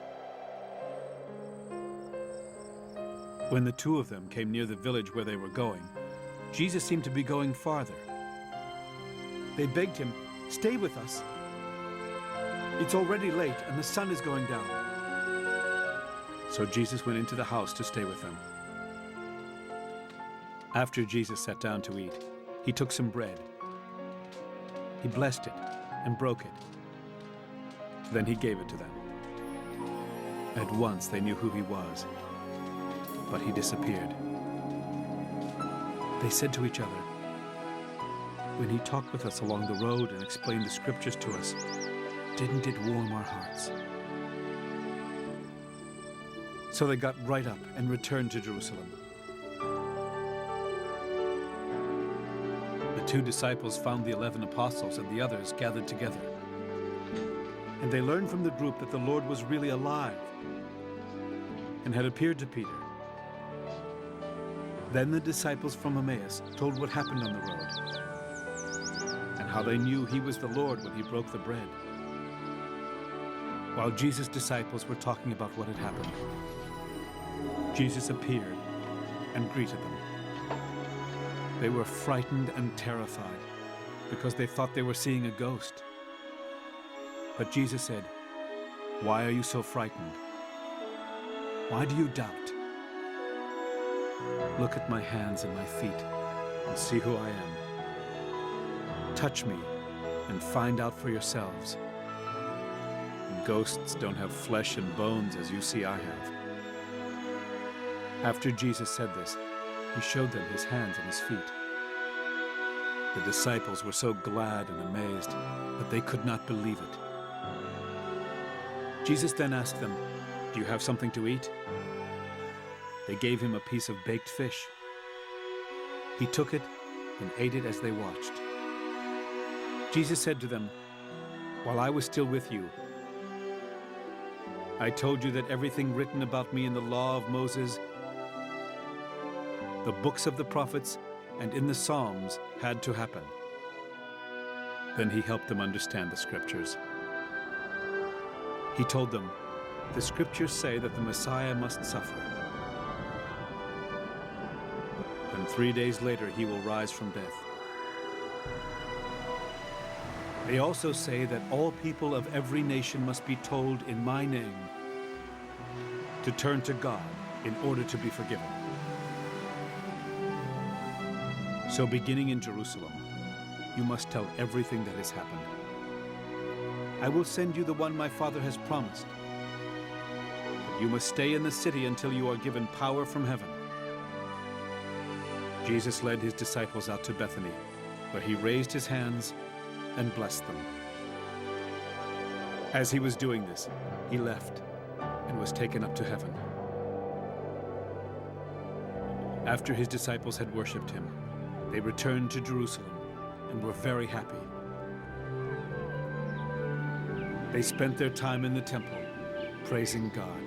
When the 2 of them came near the village where they were going, Jesus seemed to be going farther. They begged him, "Stay with us. It's already late and the sun is going down." So Jesus went into the house to stay with them. After Jesus sat down to eat, he took some bread. He blessed it and broke it. Then he gave it to them. At once they knew who he was, but he disappeared. They said to each other, "When he talked with us along the road and explained the scriptures to us, didn't it warm our hearts?" So they got right up and returned to Jerusalem. The 2 disciples found the 11 apostles and the others gathered together. And they learned from the group that the Lord was really alive and had appeared to Peter. Then the disciples from Emmaus told what happened on the road and how they knew he was the Lord when he broke the bread. While Jesus' disciples were talking about what had happened, Jesus appeared and greeted them. They were frightened and terrified because they thought they were seeing a ghost. But Jesus said, "Why are you so frightened? Why do you doubt? Look at my hands and my feet and see who I am. Touch me and find out for yourselves. Ghosts don't have flesh and bones as you see I have." After Jesus said this, he showed them his hands and his feet. The disciples were so glad and amazed that they could not believe it. Jesus then asked them, "Do you have something to eat?" They gave him a piece of baked fish. He took it and ate it as they watched. Jesus said to them, "While I was still with you, I told you that everything written about me in the law of Moses, the books of the prophets, and in the Psalms had to happen." Then he helped them understand the scriptures. He told them, "The scriptures say that the Messiah must suffer. And 3 days later he will rise from death. They also say that all people of every nation must be told in my name to turn to God in order to be forgiven. So beginning in Jerusalem, you must tell everything that has happened. I will send you the one my Father has promised. But you must stay in the city until you are given power from heaven." Jesus led his disciples out to Bethany, where he raised his hands and blessed them. As he was doing this, he left and was taken up to heaven. After his disciples had worshipped him, they returned to Jerusalem and were very happy. They spent their time in the temple, praising God.